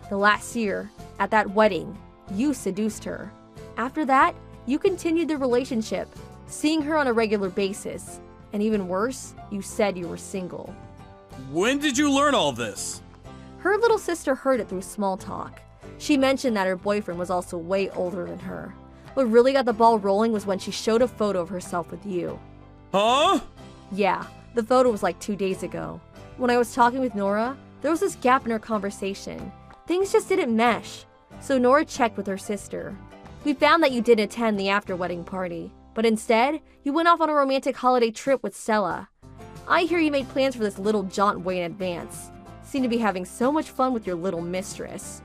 The last year, at that wedding, you seduced her. After that, you continued the relationship, seeing her on a regular basis. And even worse, you said you were single. When did you learn all this? Her little sister heard it through small talk. She mentioned that her boyfriend was also way older than her. What really got the ball rolling was when she showed a photo of herself with you. Huh? Yeah, the photo was like 2 days ago. When I was talking with Nora, there was this gap in our conversation. Things just didn't mesh. So Nora checked with her sister. We found that you didn't attend the after-wedding party, but instead, you went off on a romantic holiday trip with Stella. I hear you made plans for this little jaunt way in advance. Seem to be having so much fun with your little mistress.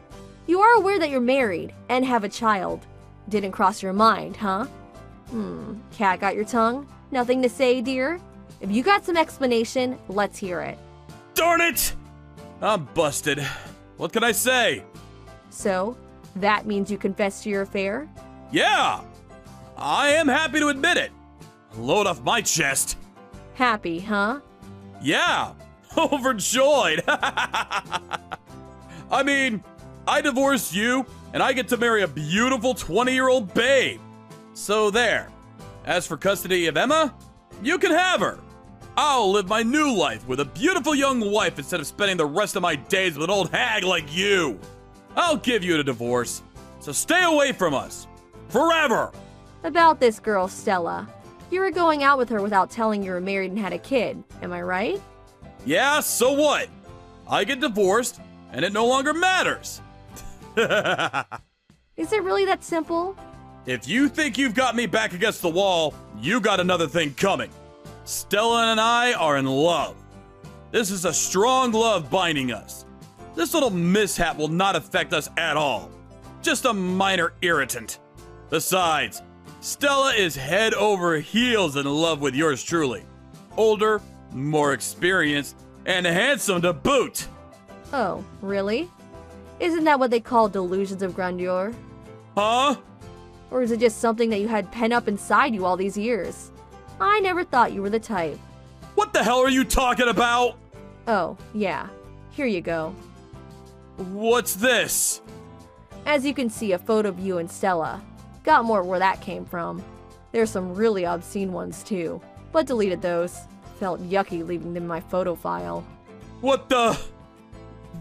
You are aware that you're married and have a child. Didn't cross your mind, huh? Cat got your tongue? Nothing to say, dear? If you got some explanation, let's hear it. Darn it! I'm busted. What can I say? So, that means you confessed to your affair? Yeah! I am happy to admit it. Load off my chest. Happy, huh? Yeah! Overjoyed! I mean, I divorced you, and I get to marry a beautiful 20-year-old babe. So there. As for custody of Emma, you can have her. I'll live my new life with a beautiful young wife instead of spending the rest of my days with an old hag like you. I'll give you a divorce, so stay away from us. Forever! About this girl, Stella. You were going out with her without telling you were married and had a kid, am I right? Yeah, so what? I get divorced, and it no longer matters. Is it really that simple? If you think you've got me back against the wall, you got another thing coming. Stella and I are in love. This is a strong love binding us. This little mishap will not affect us at all. Just a minor irritant. Besides, Stella is head over heels in love with yours truly. Older, more experienced, and handsome to boot. Oh, really? Isn't that what they call delusions of grandeur? Huh? Or is it just something that you had pent up inside you all these years? I never thought you were the type. What the hell are you talking about? Oh, yeah. Here you go. What's this? As you can see, a photo of you and Stella. Got more where that came from. There's some really obscene ones too, but deleted those. Felt yucky leaving them in my photo file. What the?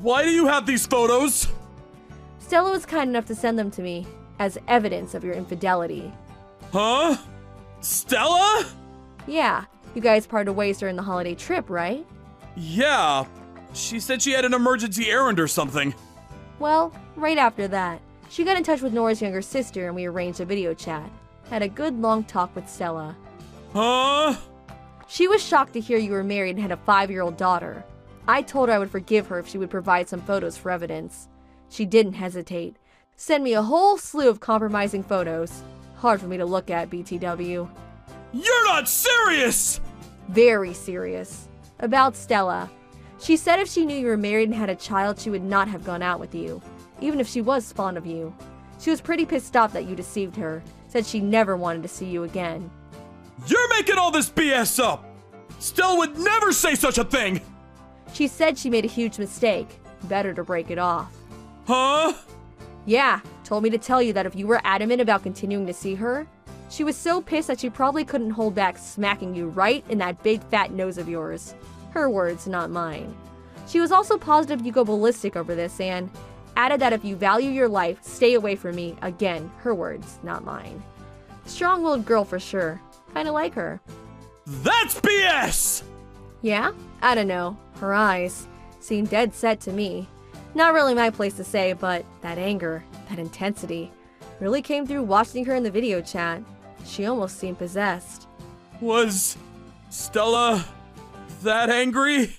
Why do you have these photos? Stella was kind enough to send them to me as evidence of your infidelity. Huh? Stella? Yeah, you guys parted ways during the holiday trip, right? Yeah. She said she had an emergency errand or something. Well, right after that, she got in touch with Nora's younger sister and we arranged a video chat. Had a good long talk with Stella. Huh? She was shocked to hear you were married and had a 5-year-old daughter. I told her I would forgive her if she would provide some photos for evidence. She didn't hesitate. Sent me a whole slew of compromising photos. Hard for me to look at, BTW. You're not serious! Very serious. About Stella. She said if she knew you were married and had a child, she would not have gone out with you, even if she was fond of you. She was pretty pissed off that you deceived her. Said she never wanted to see you again. You're making all this BS up! Stella would never say such a thing! She said she made a huge mistake. Better to break it off. Huh? Yeah, told me to tell you that if you were adamant about continuing to see her, she was so pissed that she probably couldn't hold back smacking you right in that big fat nose of yours. Her words, not mine. She was also positive you go ballistic over this and added that if you value your life, stay away from me. Again, her words, not mine. Strong-willed girl for sure. Kinda like her. That's BS! Yeah? I don't know. Her eyes seemed dead set to me. Not really my place to say, but that anger, that intensity, really came through watching her in the video chat. She almost seemed possessed. Was Stella that angry?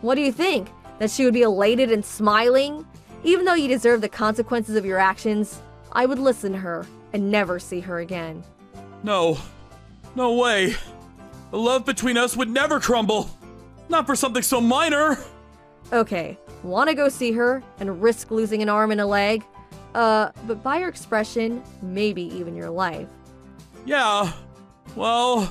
What do you think? That she would be elated and smiling? Even though you deserve the consequences of your actions, I would listen to her and never see her again. No. No way. The love between us would never crumble. Not for something so minor. Okay, wanna go see her and risk losing an arm and a leg? But by your expression, maybe even your life. Yeah, well...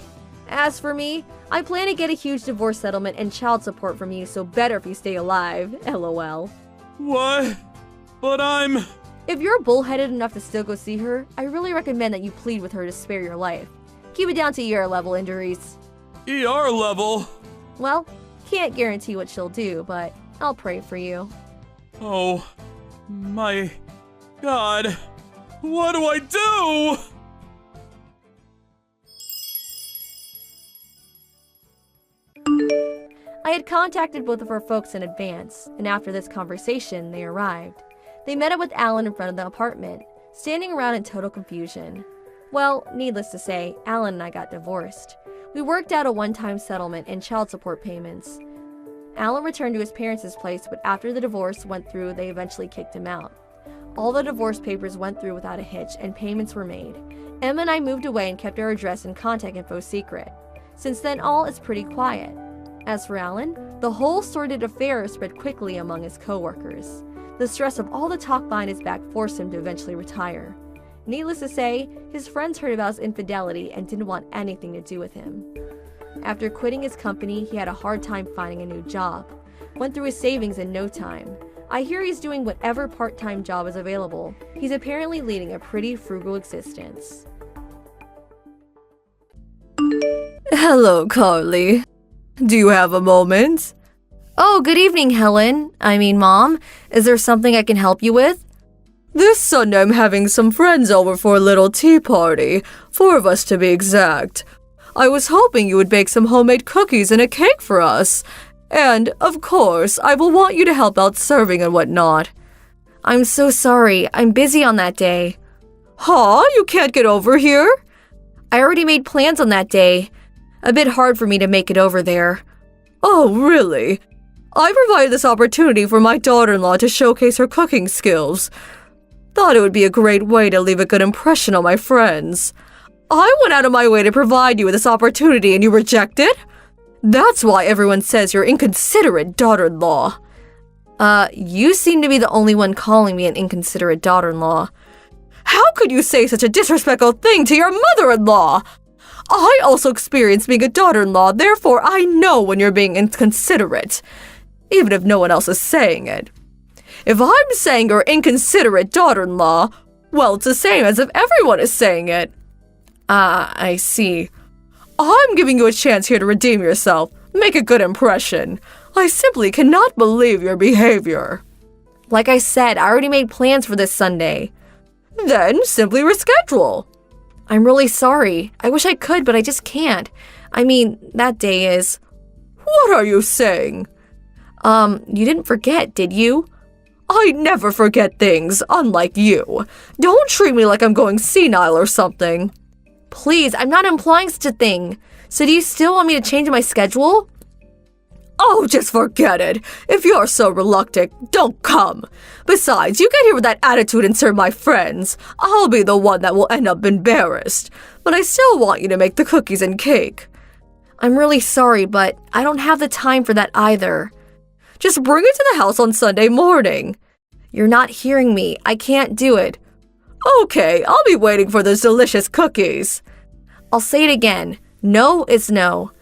As for me, I plan to get a huge divorce settlement and child support from you, so better if you stay alive, lol. What? But I'm... If you're bullheaded enough to still go see her, I really recommend that you plead with her to spare your life. Keep it down to ER level injuries. ER level? Well, can't guarantee what she'll do, but I'll pray for you. Oh, my God. What do I do? I had contacted both of her folks in advance, and after this conversation, they arrived. They met up with Alan in front of the apartment, standing around in total confusion. Well, needless to say, Alan and I got divorced. We worked out a one-time settlement and child support payments. Alan returned to his parents' place, but after the divorce went through, they eventually kicked him out. All the divorce papers went through without a hitch, and payments were made. Emma and I moved away and kept our address and contact info secret. Since then, all is pretty quiet. As for Alan, the whole sordid affair spread quickly among his co-workers. The stress of all the talk behind his back forced him to eventually retire. Needless to say, his friends heard about his infidelity and didn't want anything to do with him. After quitting his company, he had a hard time finding a new job. Went through his savings in no time. I hear he's doing whatever part-time job is available. He's apparently leading a pretty frugal existence. Hello, Carly. Do you have a moment? Oh, good evening, Helen. Mom. Is there something I can help you with? This Sunday I'm having some friends over for a little tea party, 4 of us to be exact. I was hoping you would bake some homemade cookies and a cake for us. And, of course, I will want you to help out serving and whatnot. I'm so sorry. I'm busy on that day. Huh? You can't get over here? I already made plans on that day. A bit hard for me to make it over there. Oh, really? I provided this opportunity for my daughter-in-law to showcase her cooking skills. Thought it would be a great way to leave a good impression on my friends. I went out of my way to provide you with this opportunity and you reject it? That's why everyone says you're inconsiderate daughter-in-law. You seem to be the only one calling me an inconsiderate daughter-in-law. How could you say such a disrespectful thing to your mother-in-law? I also experienced being a daughter-in-law, therefore I know when you're being inconsiderate, even if no one else is saying it. If I'm saying you're inconsiderate daughter-in-law, well, it's the same as if everyone is saying it. I see. I'm giving you a chance here to redeem yourself, make a good impression. I simply cannot believe your behavior. Like I said, I already made plans for this Sunday. Then simply reschedule. I'm really sorry. I wish I could, but I just can't. I mean, that day is... What are you saying? You didn't forget, did you? I never forget things, unlike you. Don't treat me like I'm going senile or something. Please, I'm not implying such a thing. So do you still want me to change my schedule? Oh, just forget it. If you're so reluctant, don't come. Besides, you get here with that attitude and serve my friends. I'll be the one that will end up embarrassed. But I still want you to make the cookies and cake. I'm really sorry, but I don't have the time for that either. Just bring it to the house on Sunday morning. You're not hearing me. I can't do it. Okay, I'll be waiting for those delicious cookies. I'll say it again. No is no.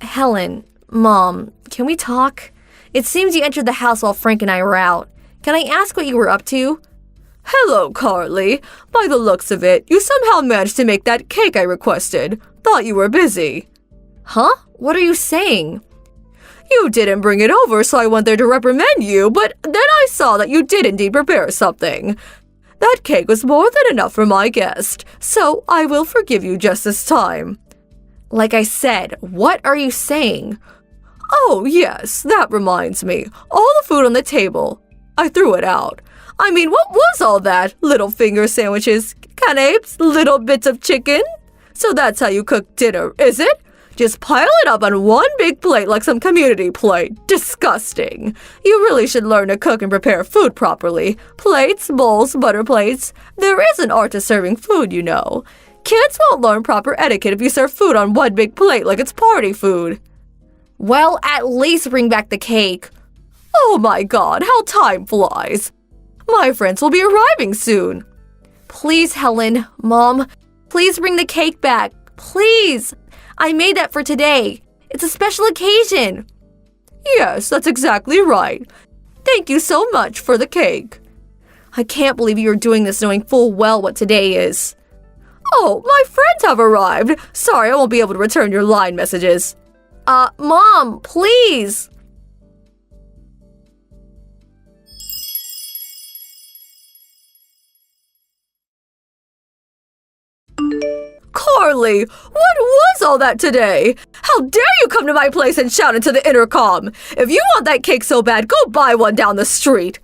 Helen, Mom, can we talk? It seems you entered the house while Frank and I were out. Can I ask what you were up to? Hello, Carly. By the looks of it, you somehow managed to make that cake I requested. Thought you were busy. Huh? What are you saying? You didn't bring it over, so I went there to reprimand you, but then I saw that you did indeed prepare something. That cake was more than enough for my guest, so I will forgive you just this time. Like I said, what are you saying? Oh, yes, that reminds me. All the food on the table. I threw it out. I mean, what was all that? Little finger sandwiches, canapes, little bits of chicken? So that's how you cook dinner, is it? Just pile it up on one big plate like some community plate. Disgusting. You really should learn to cook and prepare food properly. Plates, bowls, butter plates. There is an art to serving food, you know. Kids won't learn proper etiquette if you serve food on one big plate like it's party food. Well, at least bring back the cake. Oh my God, how time flies. My friends will be arriving soon. Please, Helen, Mom, please bring the cake back. Please. I made that for today. It's a special occasion. Yes, that's exactly right. Thank you so much for the cake. I can't believe you are doing this knowing full well what today is. Oh, my friends have arrived. Sorry, I won't be able to return your line messages. Mom, please. Carly, what was all that today? How dare you come to my place and shout into the intercom? If you want that cake so bad, go buy one down the street.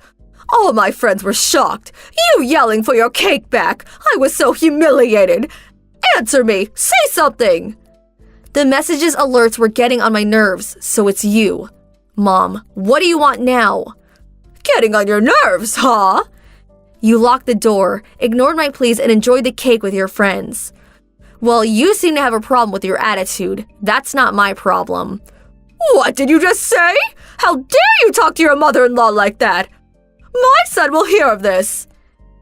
All my friends were shocked. You yelling for your cake back. I was so humiliated. Answer me. Say something. The messages alerts were getting on my nerves, so it's you. Mom, what do you want now? Getting on your nerves, huh? You locked the door, ignored my pleas, and enjoyed the cake with your friends. Well, you seem to have a problem with your attitude. That's not my problem. What did you just say? How dare you talk to your mother-in-law like that? My son will hear of this.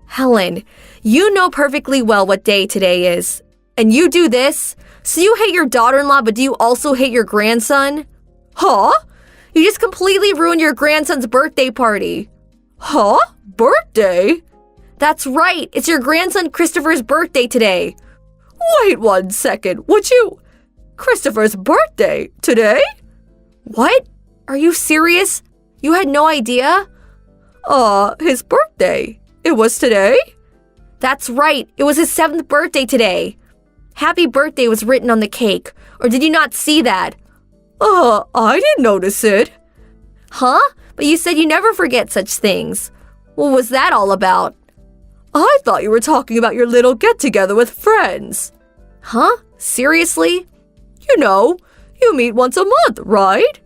Helen, you know perfectly well what day today is. And you do this? So you hate your daughter-in-law, but do you also hate your grandson? Huh? You just completely ruined your grandson's birthday party. Huh? Birthday? That's right. It's your grandson Christopher's birthday today. Wait 1 second. Would you... Christopher's birthday today? What? Are you serious? You had no idea? His birthday. It was today? That's right. It was his 7th birthday today. Happy birthday was written on the cake. Or did you not see that? I didn't notice it. Huh? But you said you never forget such things. What was that all about? I thought you were talking about your little get-together with friends. Huh? Seriously? You know, you meet once a month, right?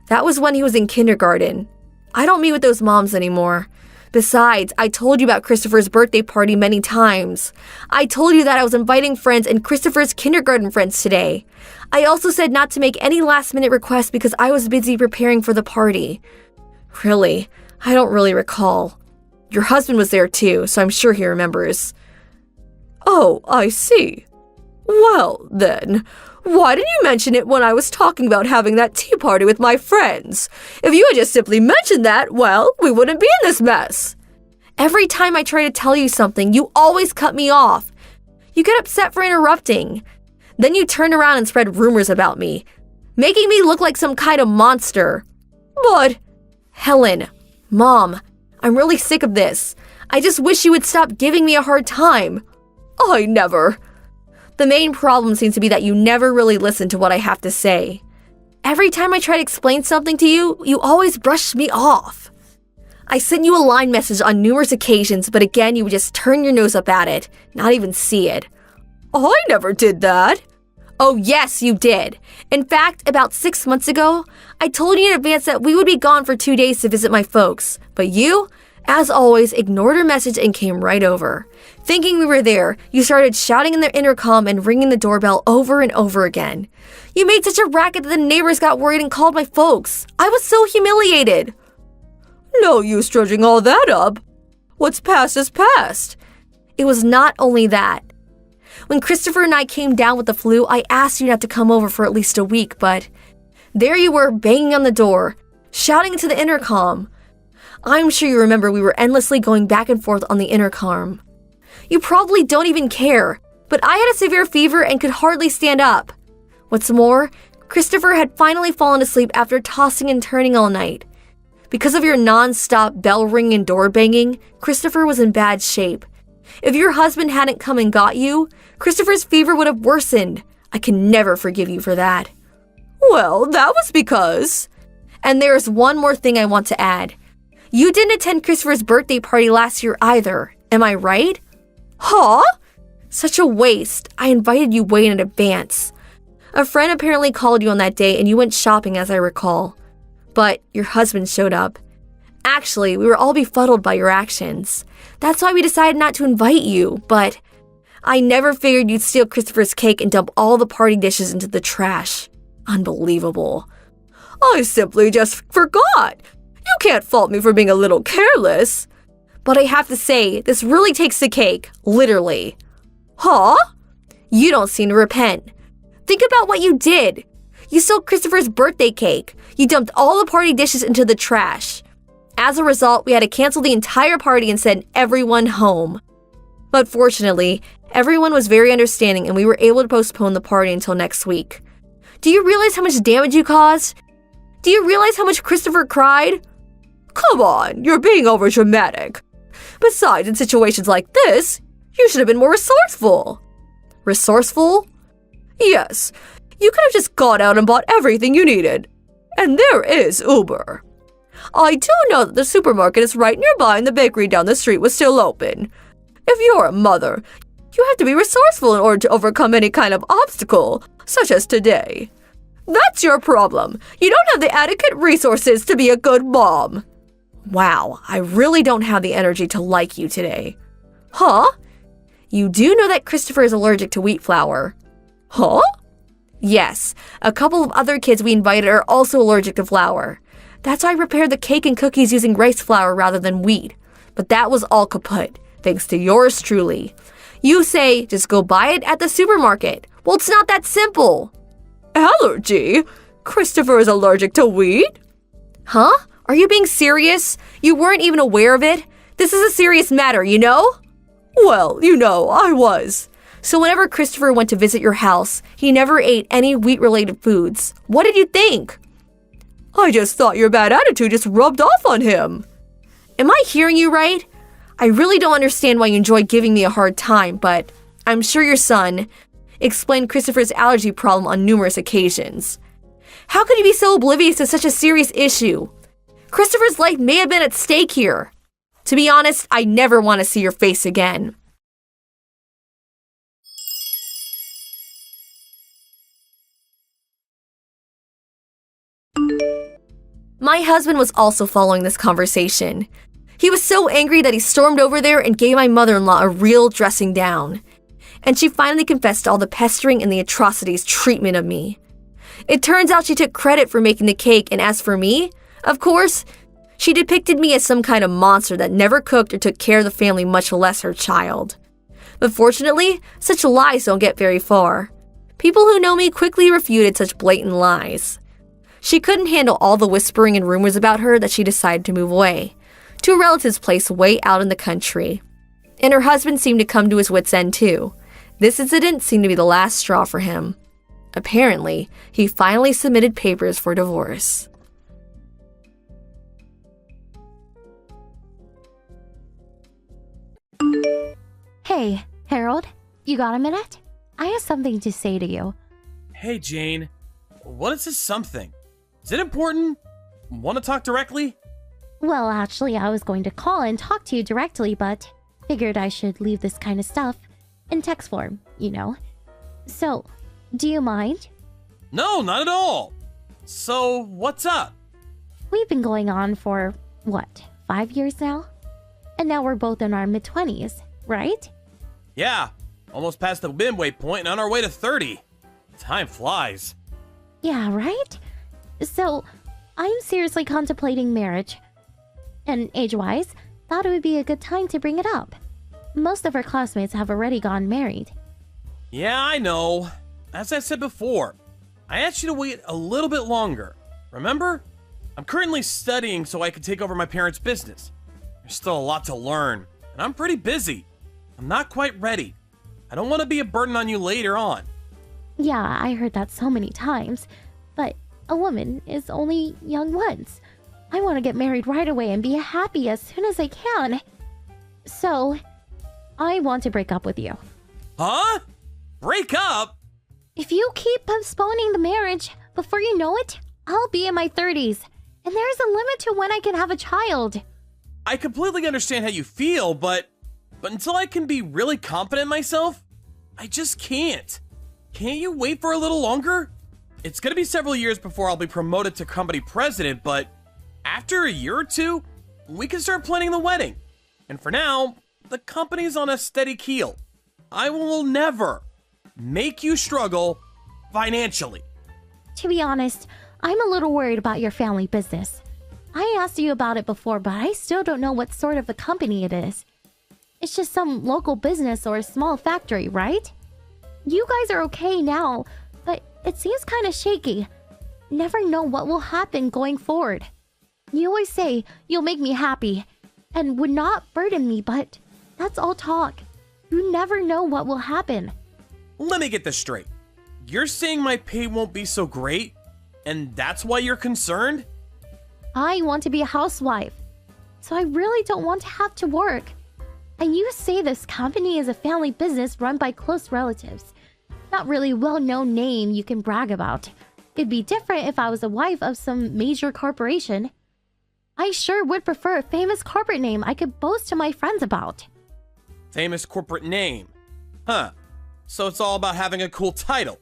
That was when he was in kindergarten. I don't meet with those moms anymore. Besides, I told you about Christopher's birthday party many times. I told you that I was inviting friends and Christopher's kindergarten friends today. I also said not to make any last-minute requests because I was busy preparing for the party. Really, I don't really recall. Your husband was there too, so I'm sure he remembers. Oh, I see. Well, then, why didn't you mention it when I was talking about having that tea party with my friends? If you had just simply mentioned that, well, we wouldn't be in this mess. Every time I try to tell you something, you always cut me off. You get upset for interrupting. Then you turn around and spread rumors about me, making me look like some kind of monster. But, Helen, Mom, I'm really sick of this. I just wish you would stop giving me a hard time. I never. The main problem seems to be that you never really listen to what I have to say. Every time I try to explain something to you, you always brush me off. I sent you a line message on numerous occasions, but again, you would just turn your nose up at it, not even see it. I never did that. Oh, yes, you did. In fact, about 6 months ago, I told you in advance that we would be gone for 2 days to visit my folks, but you, as always, ignored her message and came right over. Thinking we were there, you started shouting in the intercom and ringing the doorbell over and over again. You made such a racket that the neighbors got worried and called my folks. I was so humiliated. No use dredging all that up. What's past is past. It was not only that. When Christopher and I came down with the flu, I asked you not to come over for at least a week, but there you were banging on the door, shouting into the intercom. I'm sure you remember we were endlessly going back and forth on the intercom. You probably don't even care, but I had a severe fever and could hardly stand up. What's more, Christopher had finally fallen asleep after tossing and turning all night. Because of your non-stop bell ringing and door banging, Christopher was in bad shape. If your husband hadn't come and got you, Christopher's fever would have worsened. I can never forgive you for that. Well, that was because... And there's one more thing I want to add. You didn't attend Christopher's birthday party last year either. Am I right? Huh? Such a waste. I invited you way in advance. A friend apparently called you on that day and you went shopping, as I recall. But your husband showed up. Actually, we were all befuddled by your actions. That's why we decided not to invite you, but I never figured you'd steal Christopher's cake and dump all the party dishes into the trash. Unbelievable. I simply just forgot. You can't fault me for being a little careless. But I have to say, this really takes the cake, literally. Huh? You don't seem to repent. Think about what you did. You stole Christopher's birthday cake. You dumped all the party dishes into the trash. As a result, we had to cancel the entire party and send everyone home. But fortunately, everyone was very understanding and we were able to postpone the party until next week. Do you realize how much damage you caused? Do you realize how much Christopher cried? Come on, you're being overdramatic. Besides, in situations like this, you should have been more resourceful. Resourceful? Yes, you could have just gone out and bought everything you needed. And there is Uber. I do know that the supermarket is right nearby and the bakery down the street was still open. If you're a mother, you have to be resourceful in order to overcome any kind of obstacle, such as today. That's your problem. You don't have the adequate resources to be a good mom. Wow, I really don't have the energy to like you today. Huh? You do know that Christopher is allergic to wheat flour. Huh? Yes, a couple of other kids we invited are also allergic to flour. That's why I prepared the cake and cookies using rice flour rather than wheat. But that was all kaput, thanks to yours truly. You say, just go buy it at the supermarket. Well, it's not that simple. Allergy? Christopher is allergic to wheat? Huh? Are you being serious? You weren't even aware of it? This is a serious matter, you know? Well, you know, I was. So whenever Christopher went to visit your house, he never ate any wheat-related foods. What did you think? I just thought your bad attitude just rubbed off on him. Am I hearing you right? I really don't understand why you enjoy giving me a hard time, but I'm sure your son explained Christopher's allergy problem on numerous occasions. How could you be so oblivious to such a serious issue? Christopher's life may have been at stake here. To be honest, I never want to see your face again. My husband was also following this conversation. He was so angry that he stormed over there and gave my mother-in-law a real dressing down. And she finally confessed to all the pestering and the atrocities treatment of me. It turns out she took credit for making the cake, and as for me, of course, she depicted me as some kind of monster that never cooked or took care of the family, much less her child. But fortunately, such lies don't get very far. People who know me quickly refuted such blatant lies. She couldn't handle all the whispering and rumors about her that she decided to move away, to a relative's place way out in the country. And her husband seemed to come to his wits' end too. This incident seemed to be the last straw for him. Apparently, he finally submitted papers for divorce. Hey, Harold, you got a minute? I have something to say to you. Hey, Jane. What is this something? Is it important? Want to talk directly? Well, actually, I was going to call and talk to you directly, but figured I should leave this kind of stuff in text form, you know. So, do you mind? No, not at all. So, what's up? We've been going on for, 5 years now? And now we're both in our mid-20s, right? Yeah, almost past the midway point and on our way to 30. Time flies. Yeah, right? So, I'm seriously contemplating marriage. And age-wise, thought it would be a good time to bring it up. Most of our classmates have already gotten married. Yeah, I know. As I said before, I asked you to wait a little bit longer. Remember? I'm currently studying so I can take over my parents' business. There's still a lot to learn, and I'm pretty busy. I'm not quite ready. I don't want to be a burden on you later on. Yeah, I heard that so many times. But a woman is only young once. I want to get married right away and be happy as soon as I can. So, I want to break up with you. Huh? Break up? If you keep postponing the marriage, before you know it, I'll be in my 30s. And there's a limit to when I can have a child. I completely understand how you feel, but until I can be really confident in myself, I just can't. Can't you wait for a little longer? It's gonna be several years before I'll be promoted to company president, but after a year or two, we can start planning the wedding. And for now, the company's on a steady keel. I will never make you struggle financially. To be honest, I'm a little worried about your family business. I asked you about it before, but I still don't know what sort of a company it is. It's just some local business or a small factory, right? You guys are okay now, but it seems kind of shaky. Never know what will happen going forward. You always say you'll make me happy and would not burden me, but that's all talk. You never know what will happen. Let me get this straight. You're saying my pay won't be so great, and that's why you're concerned? I want to be a housewife, so I really don't want to have to work. And you say this company is a family business run by close relatives. Not really a well-known name you can brag about. It'd be different if I was the wife of some major corporation. I sure would prefer a famous corporate name I could boast to my friends about. Famous corporate name. Huh. So it's all about having a cool title.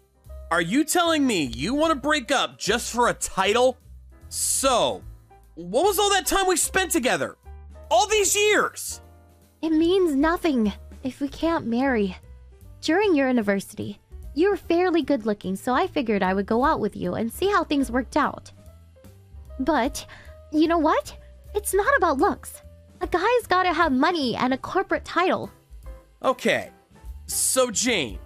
Are you telling me you want to break up just for a title? So, what was all that time we spent together? All these years? It means nothing if we can't marry. During your university, you were fairly good looking, so I figured I would go out with you and see how things worked out. But, you know what? It's not about looks. A guy's gotta have money and a corporate title. Okay, so Jane,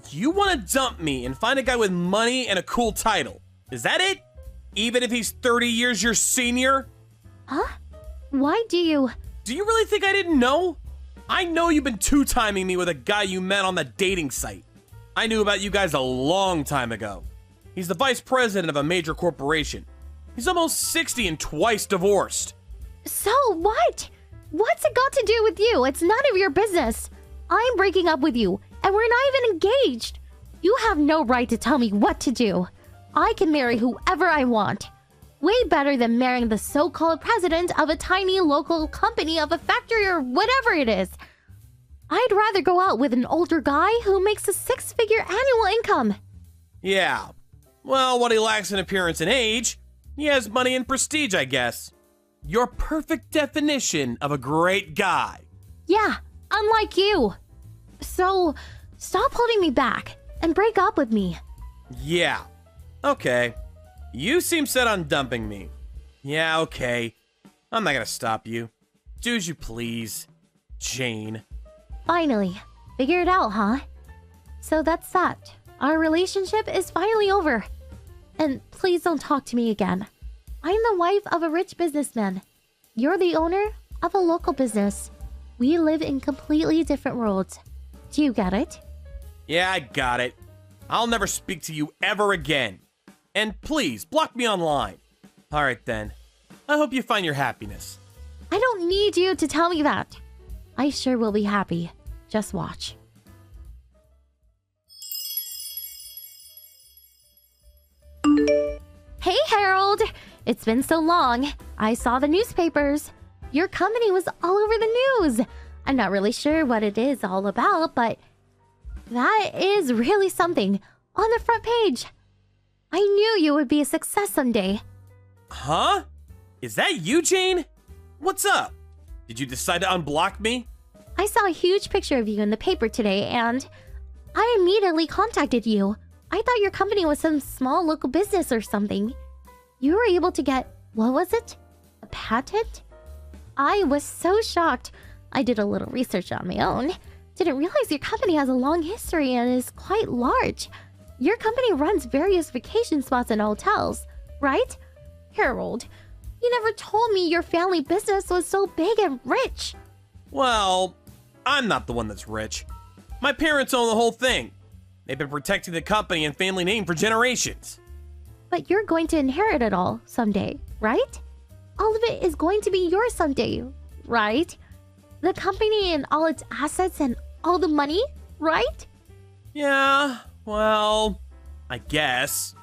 you want to dump me and find a guy with money and a cool title. Is that it? Even if he's 30 years your senior? Huh? Why do you... Do you really think I didn't know? I know you've been two-timing me with a guy you met on the dating site. I knew about you guys a long time ago. He's the vice president of a major corporation. He's almost 60 and twice divorced. So what? What's it got to do with you? It's none of your business. I'm breaking up with you, and we're not even engaged. You have no right to tell me what to do. I can marry whoever I want. Way better than marrying the so-called president of a tiny local company of a factory or whatever it is. I'd rather go out with an older guy who makes a six-figure annual income. Yeah. Well, what he lacks in appearance and age, he has money and prestige, I guess. Your perfect definition of a great guy. Yeah, unlike you. So, stop holding me back and break up with me. Yeah. Okay. You seem set on dumping me. Yeah, okay. I'm not gonna stop you. Do as you please, Jane. Finally. Figure it out, huh? So that's that. Our relationship is finally over. And please don't talk to me again. I'm the wife of a rich businessman. You're the owner of a local business. We live in completely different worlds. Do you get it? Yeah, I got it. I'll never speak to you ever again. And please, block me online. Alright then. I hope you find your happiness. I don't need you to tell me that. I sure will be happy. Just watch. Hey, Harold! It's been so long. I saw the newspapers. Your company was all over the news. I'm not really sure what it is all about, but that is really something. On the front page. I knew you would be a success someday. Huh? Is that you, Jane? What's up? Did you decide to unblock me? I saw a huge picture of you in the paper today, and I immediately contacted you. I thought your company was some small local business or something. You were able to get, what was it? A patent? I was so shocked. I did a little research on my own. Didn't realize your company has a long history and is quite large. Your company runs various vacation spots and hotels, right? Harold, you never told me your family business was so big and rich. Well, I'm not the one that's rich. My parents own the whole thing. They've been protecting the company and family name for generations. But you're going to inherit it all someday, right? All of it is going to be yours someday, right? The company and all its assets and all the money, right? Yeah, well, I guess.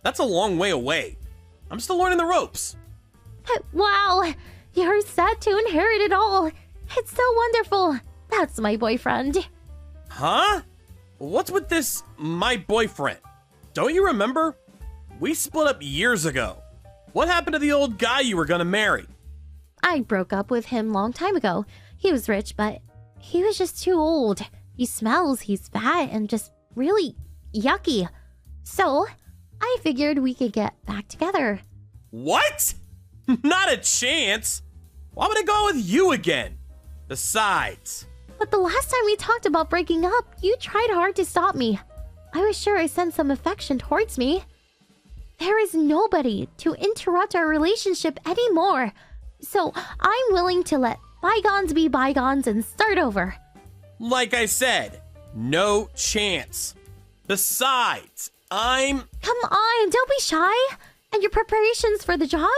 That's a long way away. I'm still learning the ropes. Wow, you're set to inherit it all. It's so wonderful. That's my boyfriend. Huh? What's with this, my boyfriend? Don't you remember? We split up years ago. What happened to the old guy you were gonna marry? I broke up with him long time ago. He was rich, but he was just too old. He smells, he's fat, and just really yucky. So, I figured we could get back together. What? Not a chance. Why would I go with you again? Besides... But the last time we talked about breaking up, you tried hard to stop me. I was sure I sensed some affection towards me. There is nobody to interrupt our relationship anymore. So I'm willing to let bygones be bygones and start over. Like I said, no chance. Besides, I'm... Come on, don't be shy. And your preparations for the job?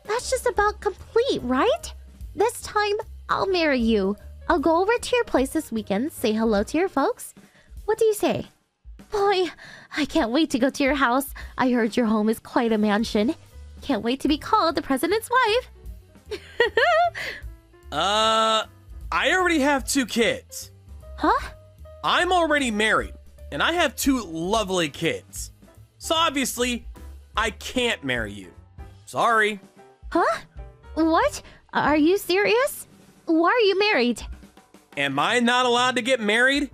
That's just about complete, right? This time, I'll marry you. I'll go over to your place this weekend, say hello to your folks. What do you say? Boy, I can't wait to go to your house. I heard your home is quite a mansion. Can't wait to be called the president's wife. I already have 2 kids. Huh? I'm already married, and I have 2 lovely kids. So obviously, I can't marry you. Sorry. Huh? What? Are you serious? Why are you married? Am I not allowed to get married?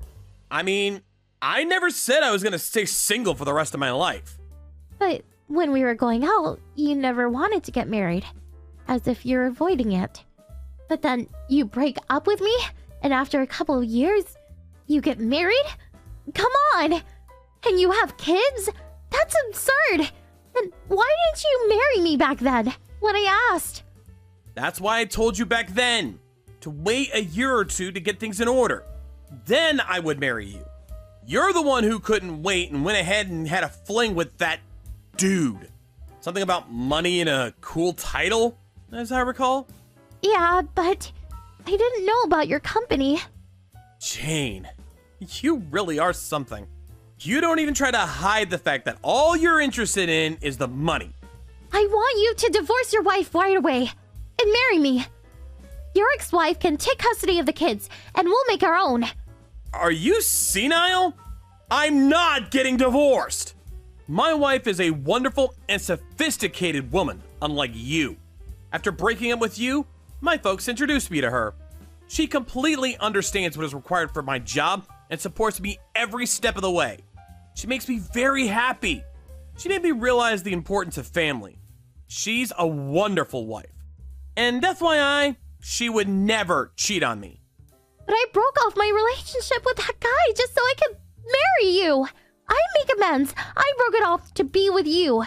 I mean, I never said I was gonna stay single for the rest of my life. But when we were going out, you never wanted to get married. As if you're avoiding it. But then you break up with me, and after a couple of years, you get married? Come on! And you have kids? That's absurd! Then why didn't you marry me back then, when I asked? That's why I told you back then. to wait a year or two to get things in order. Then I would marry you. You're the one who couldn't wait and went ahead and had a fling with that dude. Something about money and a cool title, as I recall. Yeah, but I didn't know about your company. Jane, you really are something. You don't even try to hide the fact that all you're interested in is the money. I want you to divorce your wife right away and marry me. Your ex-wife can take custody of the kids, and we'll make our own. Are you senile? I'm not getting divorced. My wife is a wonderful and sophisticated woman, unlike you. After breaking up with you, my folks introduced me to her. She completely understands what is required for my job and supports me every step of the way. She makes me very happy. She made me realize the importance of family. She's a wonderful wife. And FYI, she would never cheat on me. But I broke off my relationship with that guy just so I could marry you. I make amends. I broke it off to be with you.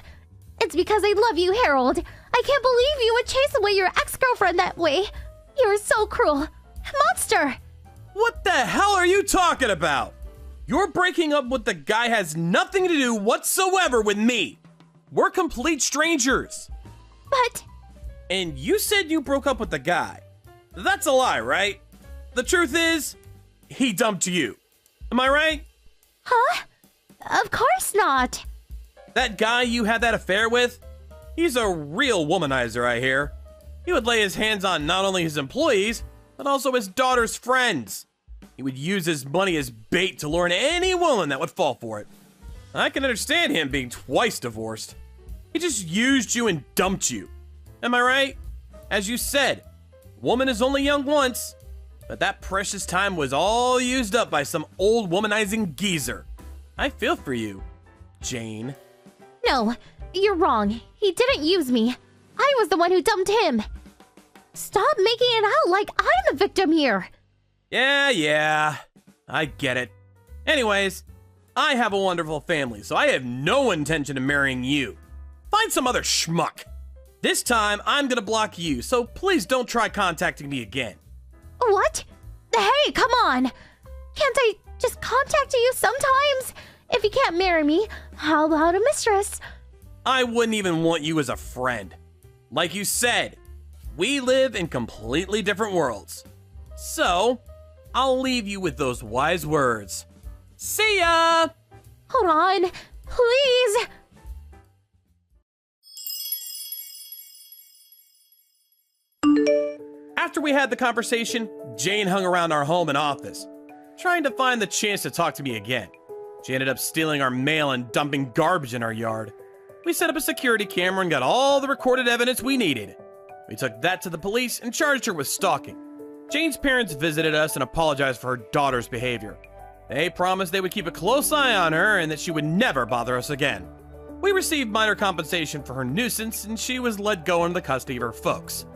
It's because I love you, Harold. I can't believe you would chase away your ex-girlfriend that way. You're so cruel. Monster! What the hell are you talking about? Your breaking up with the guy has nothing to do whatsoever with me. We're complete strangers. But... And you said you broke up with the guy. That's a lie, right? The truth is, he dumped you. Am I right? Huh? Of course not. That guy you had that affair with? He's a real womanizer, I hear. He would lay his hands on not only his employees, but also his daughter's friends. He would use his money as bait to lure in any woman that would fall for it. I can understand him being twice divorced. He just used you and dumped you. Am I right? As you said, woman is only young once, but that precious time was all used up by some old womanizing geezer. I feel for you, Jane. No, you're wrong. He didn't use me. I was the one who dumped him. Stop making it out like I'm the victim here. Yeah, I get it. Anyways, I have a wonderful family, so I have no intention of marrying you. Find some other schmuck. This time, I'm gonna block you, so please don't try contacting me again. What? Hey, come on. Can't I just contact you sometimes? If you can't marry me, how about a mistress? I wouldn't even want you as a friend. Like you said, we live in completely different worlds. So, I'll leave you with those wise words. See ya! Hold on, please. After we had the conversation, Jane hung around our home and office, trying to find the chance to talk to me again. She ended up stealing our mail and dumping garbage in our yard. We set up a security camera and got all the recorded evidence we needed. We took that to the police and charged her with stalking. Jane's parents visited us and apologized for her daughter's behavior. They promised they would keep a close eye on her and that she would never bother us again. We received minor compensation for her nuisance and she was let go into the custody of her folks.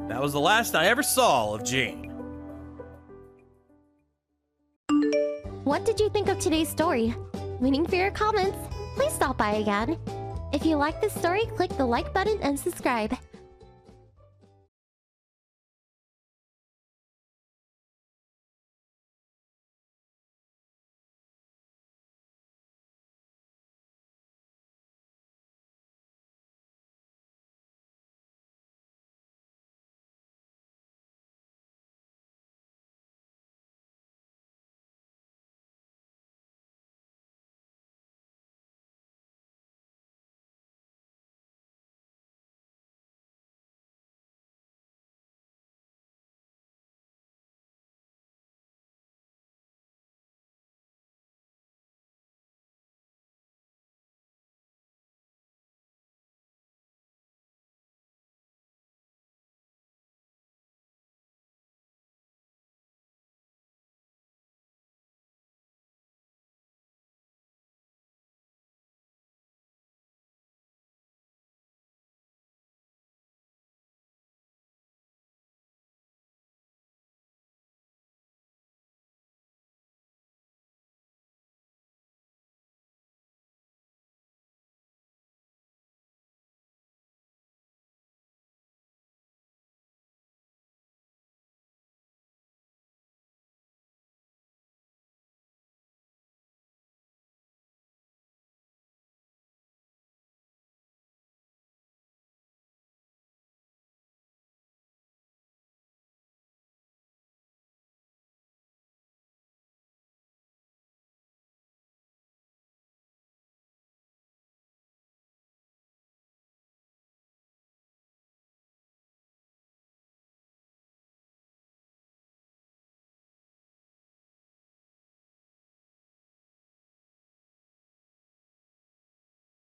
That was the last I ever saw of Jane. What did you think of today's story? Waiting for your comments. Please stop by again. If you like this story, click the like button and subscribe.